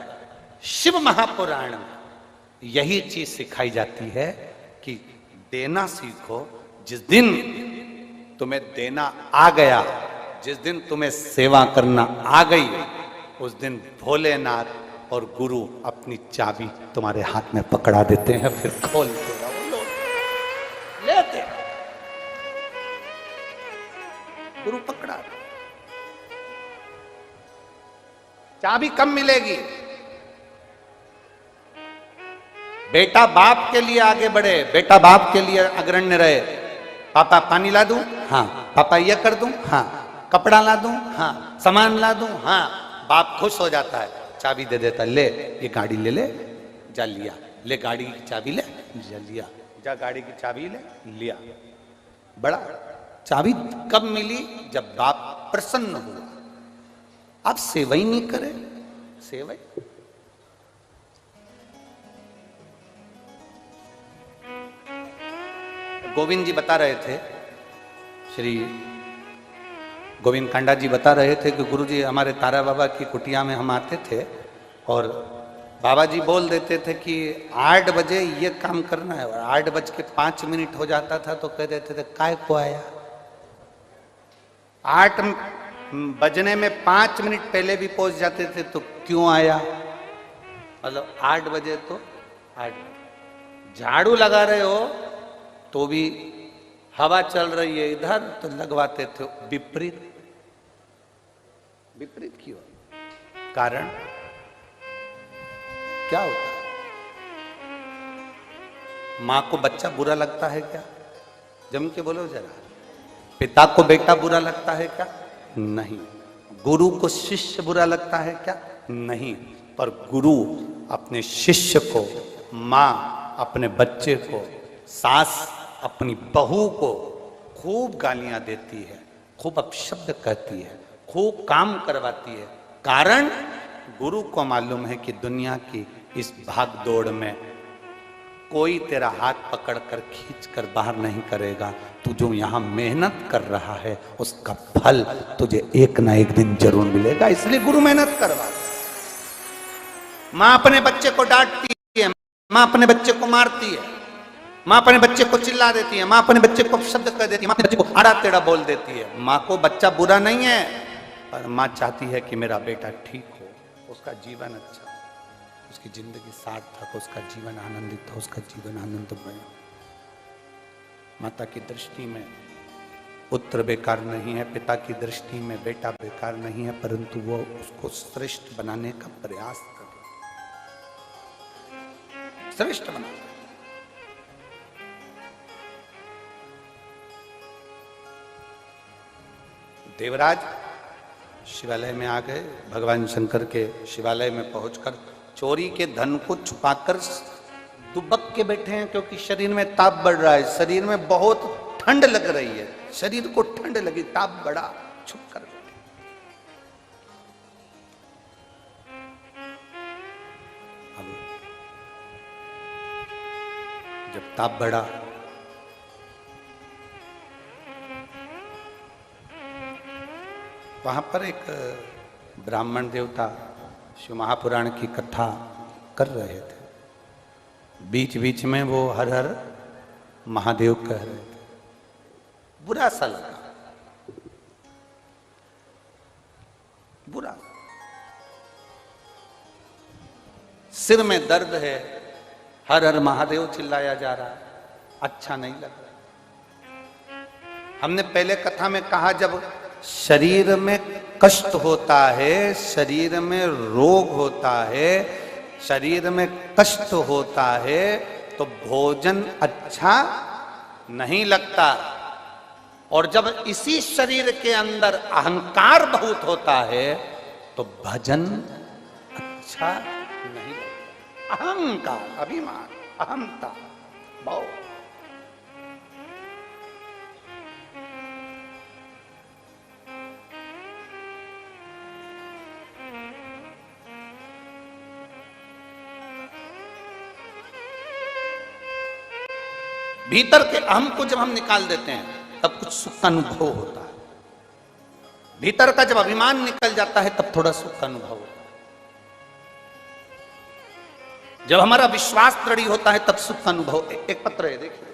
शिव महापुराण में यही चीज सिखाई जाती है कि देना सीखो। जिस दिन तुम्हें देना आ गया, जिस दिन तुम्हें सेवा करना आ गई, उस दिन भोलेनाथ और गुरु अपनी चाबी तुम्हारे हाथ में पकड़ा देते हैं, फिर खोलते रहो, लेते गुरु पकड़ा। चाबी कब मिलेगी? बेटा बाप के लिए आगे बढ़े, बेटा बाप के लिए अग्रण्य रहे। पापा पानी ला दूं? हाँ। पापा ये कर दूं? हाँ। कपड़ा ला दूं? हाँ। सामान ला दूं? हाँ। बाप खुश हो जाता है, चाबी दे देता, ले ये गाड़ी ले ले, जा लिया, ले गाड़ी की चाबी ले, जा लिया, जा गाड़ी की चाबी ले, लिया। बड़ा चाबी कब मिली? जब बाप प्रसन्न हुआ। आप सेवा ही नहीं करे, सेवा ही। गोविंद जी बता रहे थे, श्री गोविंद कांडा जी बता रहे थे कि गुरुजी हमारे तारा बाबा की कुटिया में हम आते थे और बाबा जी बोल देते थे कि 8 बजे ये काम करना है, और 8:05 हो जाता था तो कह देते थे काय को आया। 8 बजने में 5 मिनट पहले भी पहुंच जाते थे तो क्यों आया? मतलब 8 बजे तो 8 बजे झाड़ू लगा रहे हो तो भी हवा चल रही है इधर, तो लगवाते थे विपरीत। विपरीत क्यों? कारण क्या होता है? मां को बच्चा बुरा लगता है क्या? जम के बोलो जरा। पिता को बेटा बुरा लगता है क्या? नहीं। गुरु को शिष्य बुरा लगता है क्या? नहीं। पर गुरु अपने शिष्य को, मां अपने बच्चे को, सास अपनी बहू को खूब गालियां देती है, खूब अपशब्द कहती है, खूब काम करवाती है। कारण गुरु को मालूम है कि दुनिया की इस भाग दौड़ में कोई तेरा हाथ पकड़कर खींचकर बाहर नहीं करेगा। तू जो यहां मेहनत कर रहा है उसका फल तुझे एक ना एक दिन जरूर मिलेगा, इसलिए गुरु मेहनत करवा। मां अपने बच्चे को डांटती है, मां अपने बच्चे को मारती है, मां अपने बच्चे को चिल्ला देती है, मां अपने बच्चे को शब्द कर देती है, मां अपने बच्चे को आड़ा टेढ़ा बोल देती है। मां को बच्चा बुरा नहीं है, पर मां चाहती है कि मेरा बेटा ठीक हो, उसका जीवन अच्छा, उसकी जिंदगी सार्थक, उसका जीवन आनंदित हो, उसका जीवन आनंदमय हो। माता की दृष्टि में पुत्र बेकार नहीं है, पिता की दृष्टि में बेटा बेकार नहीं है, परंतु वो उसको श्रेष्ठ बनाने का प्रयास कर, श्रेष्ठ बना। देवराज शिवालय में आ गए, भगवान शंकर के शिवालय में पहुंचकर चोरी के धन को छुपाकर दुबक के बैठे हैं, क्योंकि शरीर में ताप बढ़ रहा है, शरीर में बहुत ठंड लग रही है, शरीर को ठंड लगी, ताप बढ़ा, छुप कर बैठे। अब जब ताप बढ़ा वहां पर एक ब्राह्मण देवता शिव महापुराण की कथा कर रहे थे। बीच बीच में वो हर हर महादेव कह रहे थे। बुरा सा लगा, बुरा। सिर में दर्द है, हर हर महादेव चिल्लाया जा रहा है, अच्छा नहीं लग रहा। हमने पहले कथा में कहा, जब शरीर में कष्ट होता है, शरीर में रोग होता है, शरीर में कष्ट होता है, तो भोजन अच्छा नहीं लगता। और जब इसी शरीर के अंदर अहंकार बहुत होता है तो भजन अच्छा नहीं लगता। अहंकार, अभिमान, अहंता बहुत। भीतर के अहम को जब हम निकाल देते हैं तब कुछ सुख का अनुभव होता है। भीतर का जब अभिमान निकल जाता है तब थोड़ा सुख का अनुभव होता है। जब हमारा विश्वास दृढ़ होता है तब सुख का अनुभव। एक पत्र है, देखिए।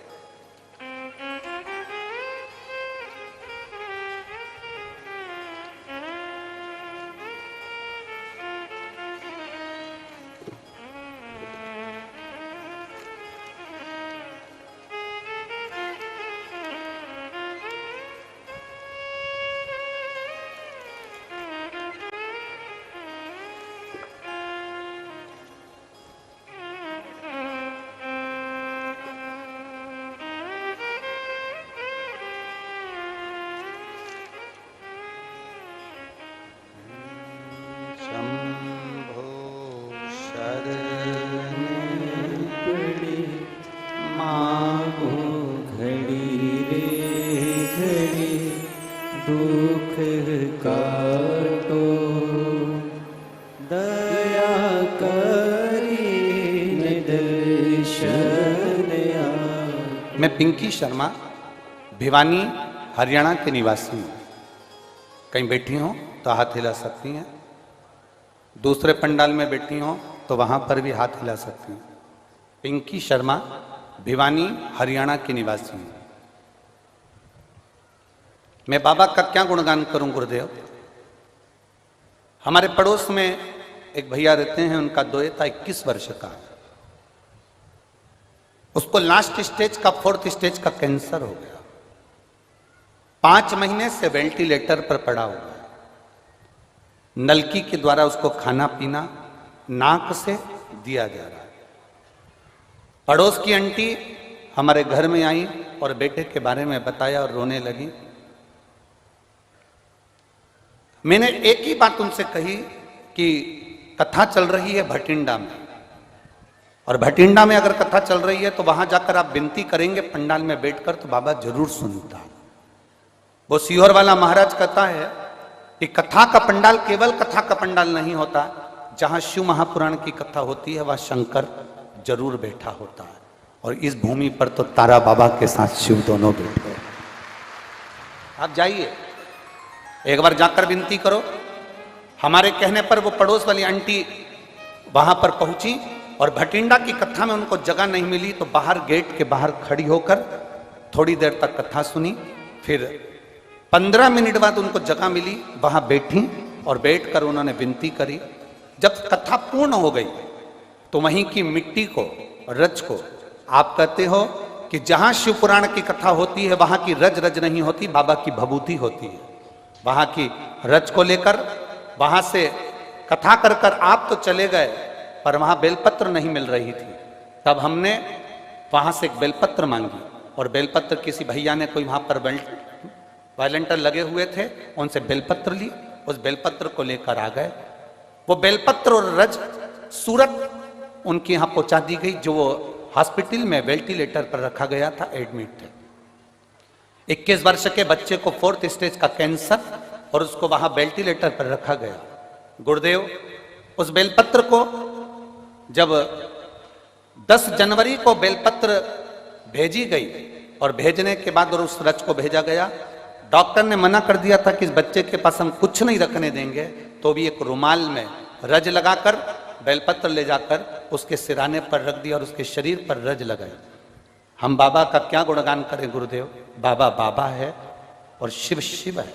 दुख काटो दया करी निदर्शन। मैं पिंकी शर्मा भिवानी हरियाणा के निवासी हूँ। कहीं बैठी हो तो हाथ हिला सकती हैं, दूसरे पंडाल में बैठी हो तो वहां पर भी हाथ हिला सकती हैं। पिंकी शर्मा भिवानी हरियाणा की निवासी हूँ। मैं बाबा का क्या गुणगान करूं गुरुदेव। हमारे पड़ोस में एक भैया रहते हैं, उनका दोएता 21 वर्ष का है। उसको लास्ट स्टेज का 4th स्टेज का कैंसर हो गया। 5 महीने से वेंटिलेटर पर पड़ा हुआ है। नलकी के द्वारा उसको खाना पीना नाक से दिया जा रहा है। पड़ोस की आंटी हमारे घर में आई और बेटे के बारे में बताया और रोने लगी। मैंने एक ही बात उनसे कही कि कथा चल रही है भटिंडा में, और भटिंडा में अगर कथा चल रही है तो वहां जाकर आप विनती करेंगे पंडाल में बैठकर तो बाबा जरूर सुनता। वो सीहोर वाला महाराज कहता है कि कथा का पंडाल केवल कथा का पंडाल नहीं होता, जहां शिव महापुराण की कथा होती है वहां शंकर जरूर बैठा होता है। और इस भूमि पर तो तारा बाबा के साथ शिव दोनों बैठे। आप जाइए एक बार जाकर विनती करो। हमारे कहने पर वो पड़ोस वाली आंटी वहां पर पहुंची और भटिंडा की कथा में उनको जगह नहीं मिली तो बाहर गेट के बाहर खड़ी होकर थोड़ी देर तक कथा सुनी। फिर 15 मिनट बाद उनको जगह मिली, वहां बैठी और बैठकर उन्होंने विनती करी। जब कथा पूर्ण हो गई तो वहीं की मिट्टी को, रज को, आप कहते हो कि जहां शिव पुराण की कथा होती है वहां की रज रज नहीं होती, बाबा की भभूति होती है। वहां की रज को लेकर वहां से कथा कर कर आप तो चले गए, पर वहां बेलपत्र नहीं मिल रही थी। तब हमने वहां से एक बेलपत्र मांगी और बेलपत्र किसी भैया ने, कोई वहां पर वॉलंटियर लगे हुए थे, उनसे बेलपत्र ली। उस बेलपत्र को लेकर आ गए। वो बेलपत्र और रज सूरत उनके यहाँ पहुंचा दी गई, जो वो हॉस्पिटल में वेंटिलेटर पर रखा गया था, एडमिट थे। 21 वर्ष के बच्चे को 4th स्टेज का कैंसर और उसको वहां वेंटिलेटर पर रखा गया। गुरुदेव उस बेलपत्र को जब 10 जनवरी को बेलपत्र भेजी गई और भेजने के बाद और उस रज को भेजा गया, डॉक्टर ने मना कर दिया था कि इस बच्चे के पास हम कुछ नहीं रखने देंगे, तो भी एक रुमाल में रज लगाकर बेलपत्र ले जाकर उसके सिराने पर रख दिया और उसके शरीर पर रज लगाई। हम बाबा का क्या गुणगान करें गुरुदेव। बाबा बाबा है और शिव शिव है।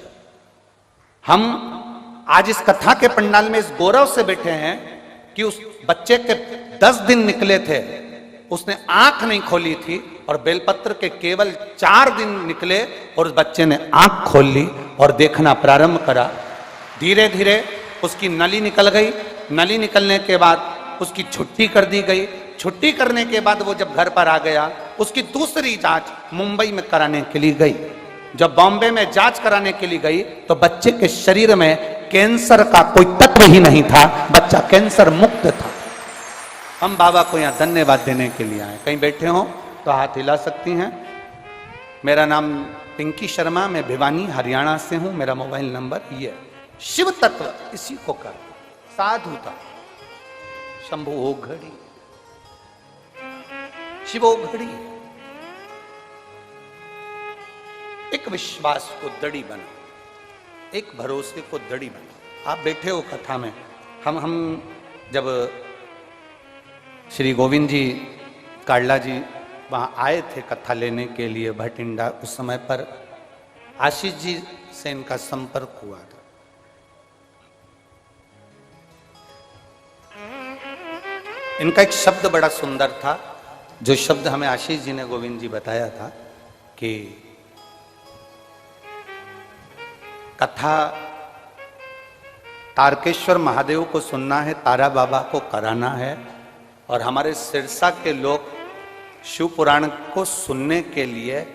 हम आज इस कथा के पंडाल में इस गौरव से बैठे हैं कि उस बच्चे के 10 दिन निकले थे, उसने आंख नहीं खोली थी, और बेलपत्र के केवल 4 दिन निकले और उस बच्चे ने आंख खोल ली और देखना प्रारंभ करा। धीरे धीरे उसकी नली निकल गई। नली निकलने के बाद उसकी छुट्टी कर दी गई। छुट्टी करने के बाद वो जब घर पर आ गया, उसकी दूसरी जांच मुंबई में कराने के लिए गई। जब बॉम्बे में जांच कराने के लिए गई तो बच्चे के शरीर में कैंसर का कोई तत्व ही नहीं था, बच्चा कैंसर मुक्त था। हम बाबा को यहाँ धन्यवाद देने के लिए आए। कहीं बैठे हो तो हाथ हिला सकती हैं। मेरा नाम पिंकी शर्मा, मैं भिवानी हरियाणा से हूँ। मेरा मोबाइल नंबर ये। शिव तत्व इसी को कर, साधुता, शंभु ओघड़ी, शिव ओघड़ी। एक विश्वास को दड़ी बनाओ, एक भरोसे को दड़ी बनाओ। आप बैठे हो कथा में, हम जब श्री गोविंद जी काड़ला जी वहाँ आए थे कथा लेने के लिए भटिंडा, उस समय पर आशीष जी से इनका संपर्क हुआ था। इनका एक शब्द बड़ा सुंदर था, जो शब्द हमें आशीष जी ने गोविंद जी बताया था कि कथा तारकेश्वर महादेव को सुनना है, तारा बाबा को कराना है, और हमारे सिरसा के लोग शिव पुराण को सुनने के लिए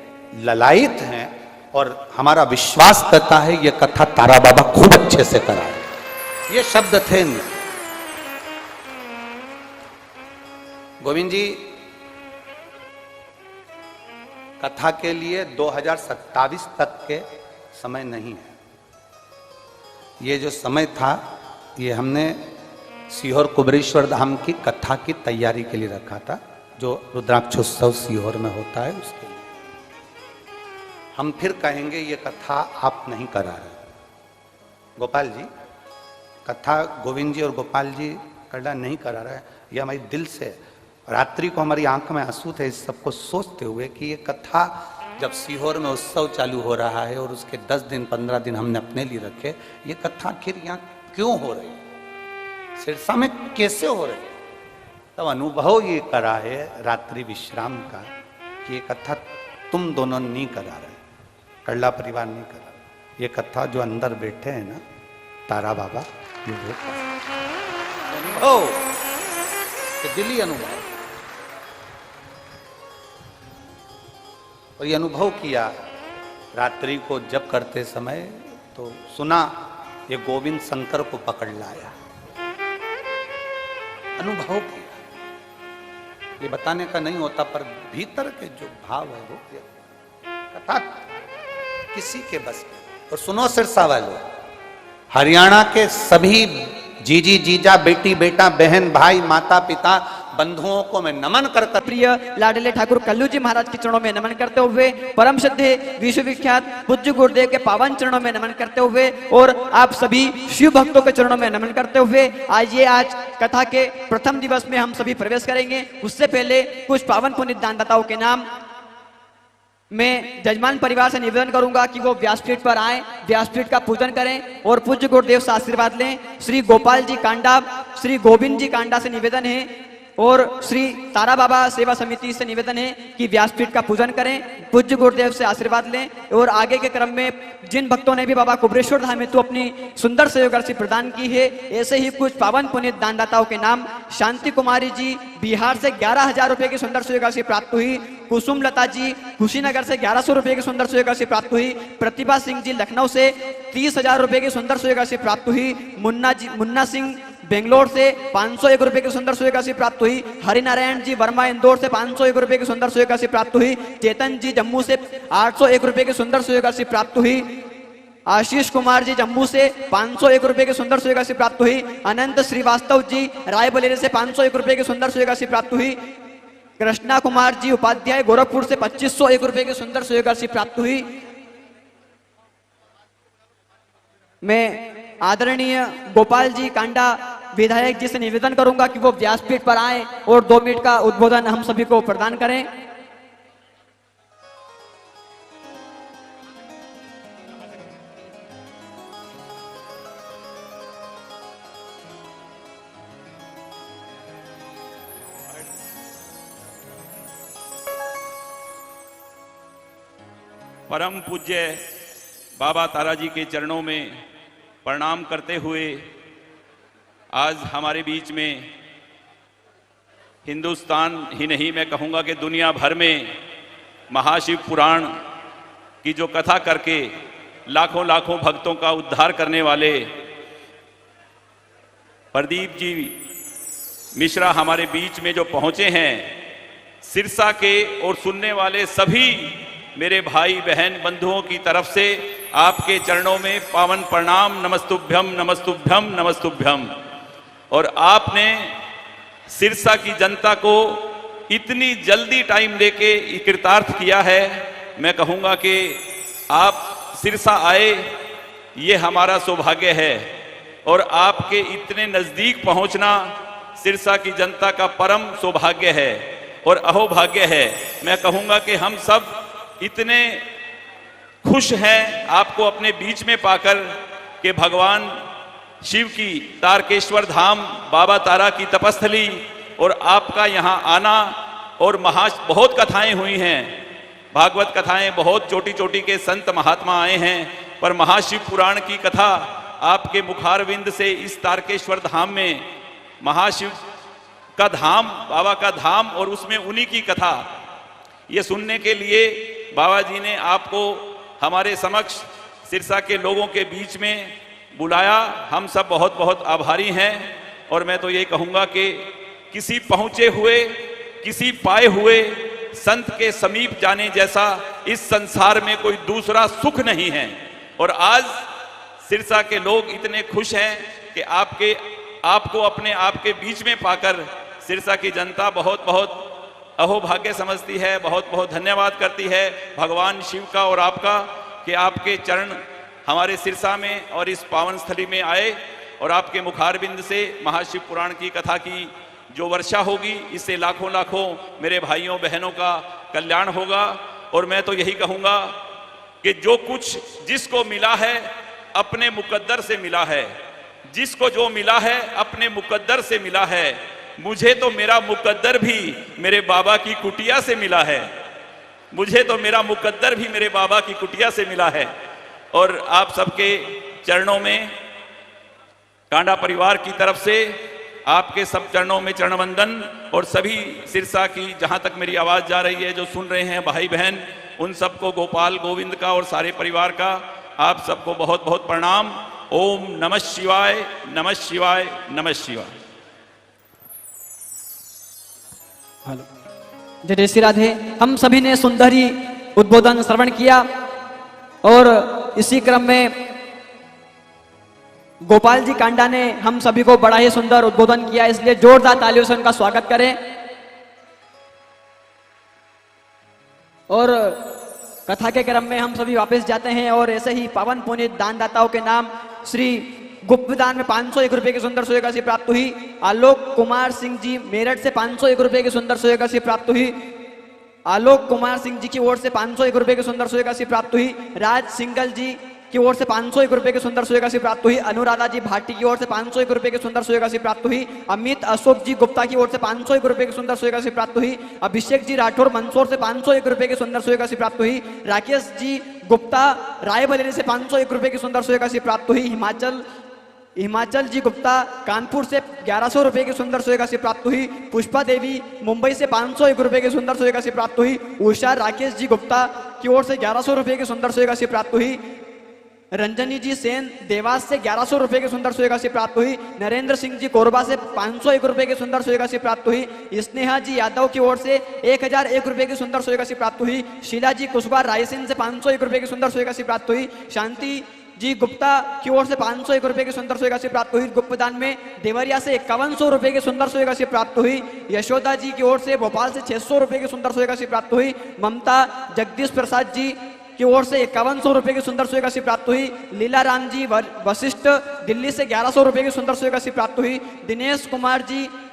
ललायित हैं, और हमारा विश्वास करता है ये कथा तारा बाबा खूब अच्छे से कराए। ये शब्द थे इनके। गोविंद जी कथा के लिए 2027 तक के समय नहीं है। ये जो समय था ये हमने सीहोर कुबरेश्वर धाम की कथा की तैयारी के लिए रखा था, जो रुद्राक्षोत्सव सीहोर में होता है उसके लिए। हम फिर कहेंगे ये कथा आप नहीं करा रहे। गोपाल जी कथा गोविंद जी और गोपाल जी कड़ा नहीं करा रहे, ये हमारी दिल से, रात्रि को हमारी आंख में आंसू थे इस सबको सोचते हुए कि ये कथा जब सीहोर में उत्सव चालू हो रहा है और उसके 10 दिन 15 दिन हमने अपने लिए रखे, ये कथा आखिर यहाँ क्यों हो रही है, सिरसा में कैसे हो रही है। तब अनुभव ये करा है रात्रि विश्राम का कि ये कथा तुम दोनों नहीं करा रहे, कड़ला परिवार नहीं करा रहे। ये कथा जो अंदर बैठे हैं ना तारा बाबा, ये वो अनुभव, ये दिली अनुभव, और ये अनुभव किया रात्रि को जब करते समय, तो सुना ये गोविंद शंकर को पकड़ लाया, अनुभव किया। ये बताने का नहीं होता, पर भीतर के जो भाव है वो कथा किसी के बस में। और सुनो सिरसा वालों, हरियाणा के सभी जीजी जीजा बेटी बेटा बहन भाई माता पिता बंधुओं को मैं नमन कर प्रिय लाडले ठाकुर कल्लू जी महाराज के चरणों में नमन करते हुए, परम श्रद्धे विश्वविख्यात पूज्य गुरुदेव के पावन चरणों में नमन करते हुए, और आप सभी शिव भक्तों के चरणों में नमन करते हुए आज कथा के प्रथम दिवस में हम सभी प्रवेश करेंगे। उससे पहले कुछ पावन पुनित दानदाताओं के नाम मैं जजमान परिवार से निवेदन करूंगा कि वो व्यासपीठ पर आए, व्यासपीठ का पूजन करें और पूज्य गुरुदेव से आशीर्वाद लें। श्री गोपाल जी कांडा, श्री गोविंद जी कांडा से निवेदन है, और श्री तारा बाबा सेवा समिति से निवेदन है कि व्यासपीठ का पूजन करें, पूज्य गुरुदेव से आशीर्वाद लें। और आगे के क्रम में जिन भक्तों ने भी बाबा कुबरेश्वर धाम हेतु अपनी सुंदर सहयोग राशि प्रदान की है, ऐसे ही कुछ पावन पुनीत दानदाताओं के नाम, शांति कुमारी जी बिहार से 11,000 रुपए की सुंदर सहयोग राशि प्राप्त हुई, कुसुम लता जी कुशीनगर से 1100 रुपए की सुंदर सहयोग राशि प्राप्त हुई, प्रतिभा सिंह जी लखनऊ से 30,000 रुपए की सुंदर सहयोग राशि प्राप्त हुई, मुन्ना सिंह बेंगलोर से 501 रुपए की सुंदर सहयोग राशि प्राप्त हुई, हरिनारायण जी वर्मा इंदौर से 501 रुपए की सुंदर सहयोग राशि प्राप्त हुई, चेतन जी जम्मू से 801 रुपए की सुंदर सहयोग राशि प्राप्त हुई, आशीष कुमार जी जम्मू से 501 रुपए की सुंदर सहयोग राशि प्राप्त हुई, अनंत श्रीवास्तव जी रायबरेली से 501 रुपए की सुंदर सहयोग राशि प्राप्त हुई, कृष्णा कुमार जी उपाध्याय गोरखपुर से 2501 रुपए की सुंदर सहयोग राशि प्राप्त हुई। मैं आदरणीय गोपाल जी कांडा विधायक जी से निवेदन करूंगा कि वो व्यासपीठ पर आए और 2 मिनट का उद्बोधन हम सभी को प्रदान करें। परम पूज्य बाबा तारा जी के चरणों में प्रणाम करते हुए आज हमारे बीच में हिंदुस्तान ही नहीं, मैं कहूँगा कि दुनिया भर में महाशिव पुराण की जो कथा करके लाखों लाखों भक्तों का उद्धार करने वाले प्रदीप जी मिश्रा हमारे बीच में जो पहुँचे हैं, सिरसा के और सुनने वाले सभी मेरे भाई बहन बंधुओं की तरफ से आपके चरणों में पावन प्रणाम, नमस्तुभ्यम नमस्तुभ्यम नमस्तुभ्यम। और आपने सिरसा की जनता को इतनी जल्दी टाइम देके कृतार्थ किया है, मैं कहूँगा कि आप सिरसा आए, ये हमारा सौभाग्य है और आपके इतने नजदीक पहुंचना सिरसा की जनता का परम सौभाग्य है और अहोभाग्य है। मैं कहूंगा कि हम सब इतने खुश हैं आपको अपने बीच में पाकर कि भगवान शिव की तारकेश्वर धाम बाबा तारा की तपस्थली और आपका यहाँ आना और बहुत कथाएं हुई हैं, भागवत कथाएं, बहुत चोटी चोटी के संत महात्मा आए हैं, पर महाशिव पुराण की कथा आपके मुखारविंद से इस तारकेश्वर धाम में, महाशिव का धाम, बाबा का धाम और उसमें उन्हीं की कथा, ये सुनने के लिए बाबा जी ने आपको हमारे समक्ष सिरसा के लोगों के बीच में बुलाया। हम सब बहुत बहुत आभारी हैं और मैं तो ये कहूँगा कि किसी पहुँचे हुए, किसी पाए हुए संत के समीप जाने जैसा इस संसार में कोई दूसरा सुख नहीं है। और आज सिरसा के लोग इतने खुश हैं कि आपको अपने आप के बीच में पाकर सिरसा की जनता बहुत बहुत अहोभाग्य समझती है, बहुत बहुत धन्यवाद करती है भगवान शिव का और आपका कि आपके चरण हमारे सिरसा में और इस पावन स्थली में आए और आपके मुखारबिंद से महाशिव पुराण की कथा की जो वर्षा होगी, इससे लाखों लाखों मेरे भाइयों बहनों का कल्याण होगा। और मैं तो यही कहूँगा कि जो कुछ जिसको मिला है अपने मुकद्दर से मिला है, जिसको जो मिला है अपने मुकद्दर से मिला है। मुझे तो मेरा मुकद्दर भी मेरे बाबा की कुटिया से मिला है, मुझे तो मेरा मुकद्दर भी मेरे बाबा की कुटिया से मिला है। और आप सबके चरणों में कांडा परिवार की तरफ से आपके सब चरणों में चरण वंदन और सभी सिरसा की, जहां तक मेरी आवाज जा रही है, जो सुन रहे हैं भाई बहन, उन सबको गोपाल गोविंद का और सारे परिवार का आप सबको बहुत बहुत प्रणाम। ओम नमः शिवाय, नमः शिवाय, नमः शिवाय। जय जय श्री राधे। हम सभी ने सुंदरी उद्बोधन श्रवण किया और इसी क्रम में गोपाल जी कांडा ने हम सभी को बड़ा ही सुंदर उद्बोधन किया, इसलिए जोरदार तालियों से उनका स्वागत करें। और कथा के क्रम में हम सभी वापस जाते हैं और ऐसे ही पावन पुनीत दानदाताओं के नाम श्री गुप्त दान में 501 रुपए की सुंदर सोएगा सी प्राप्त हुई। आलोक कुमार सिंह जी मेरठ से 501 रुपए की सुंदर सोएगा सी प्राप्त हुई। आलोक कुमार सिंह जी की ओर से 501 रुपए की सुंदर सोएगा सी प्राप्त हुई। राज सिंगल जी की ओर से 501 रुपए की सुंदर सोएगा सी प्राप्त हुई। अनुराधा जी भाटी की ओर से 501 रुपए की सुंदर सोएगा सी प्राप्त हुई। अमित अशोक जी गुप्ता की ओर से 501 रुपए की सुंदर सोएगा सी प्राप्त हुई। अभिषेक जी राठौर मंदसौर से 501 रुपए की सुंदर सोएगा सी प्राप्त हुई। राकेश जी गुप्ता रायबरेली से 501 रुपए की सुंदर सोएगा सी प्राप्त हुई। हिमाचल जी गुप्ता कानपुर से 1100 रुपए की सुंदर सोएगा सी प्राप्त हुई। पुष्पा देवी मुंबई से 501 रुपए की सुंदर सोएगा सी प्राप्त हुई। उषा राकेश जी गुप्ता की ओर से 1100 रुपए की सुंदर सोएगा सी प्राप्त हुई। रंजनी जी सेन देवास से 1100 रुपए की सुंदर सोएगा सी प्राप्त हुई। नरेंद्र सिंह जी कोरबा से 501 रुपए की सुंदर सोएगा सी प्राप्त हुई। स्नेहा जी यादव की ओर से 1001 रुपए की सुंदर सोएगा सी प्राप्त हुई। शीला जी कुशवाहा रायसेन से 501 रुपए की सुंदर सोएगा सी प्राप्त हुई। शांति जी गुप्ता की ओर से 501 रुपए की सुंदर सोएगा सी प्राप्त हुई। गुप्त दान में देवरिया से 5100 रुपए की सुंदर सोएगा सी प्राप्त हुई। यशोदा जी की ओर से भोपाल से 600 रुपए की सुंदर सोएगा सी प्राप्त हुई। ममता जगदीश प्रसाद जी की ओर से 5100 रुपए की सुंदर सोएगा सी प्राप्त हुई। लीला राम जी वशिष्ठ दिल्ली से 1100 रुपए की सुंदर सोएगा सी प्राप्त हुई। दिनेश कुमार जी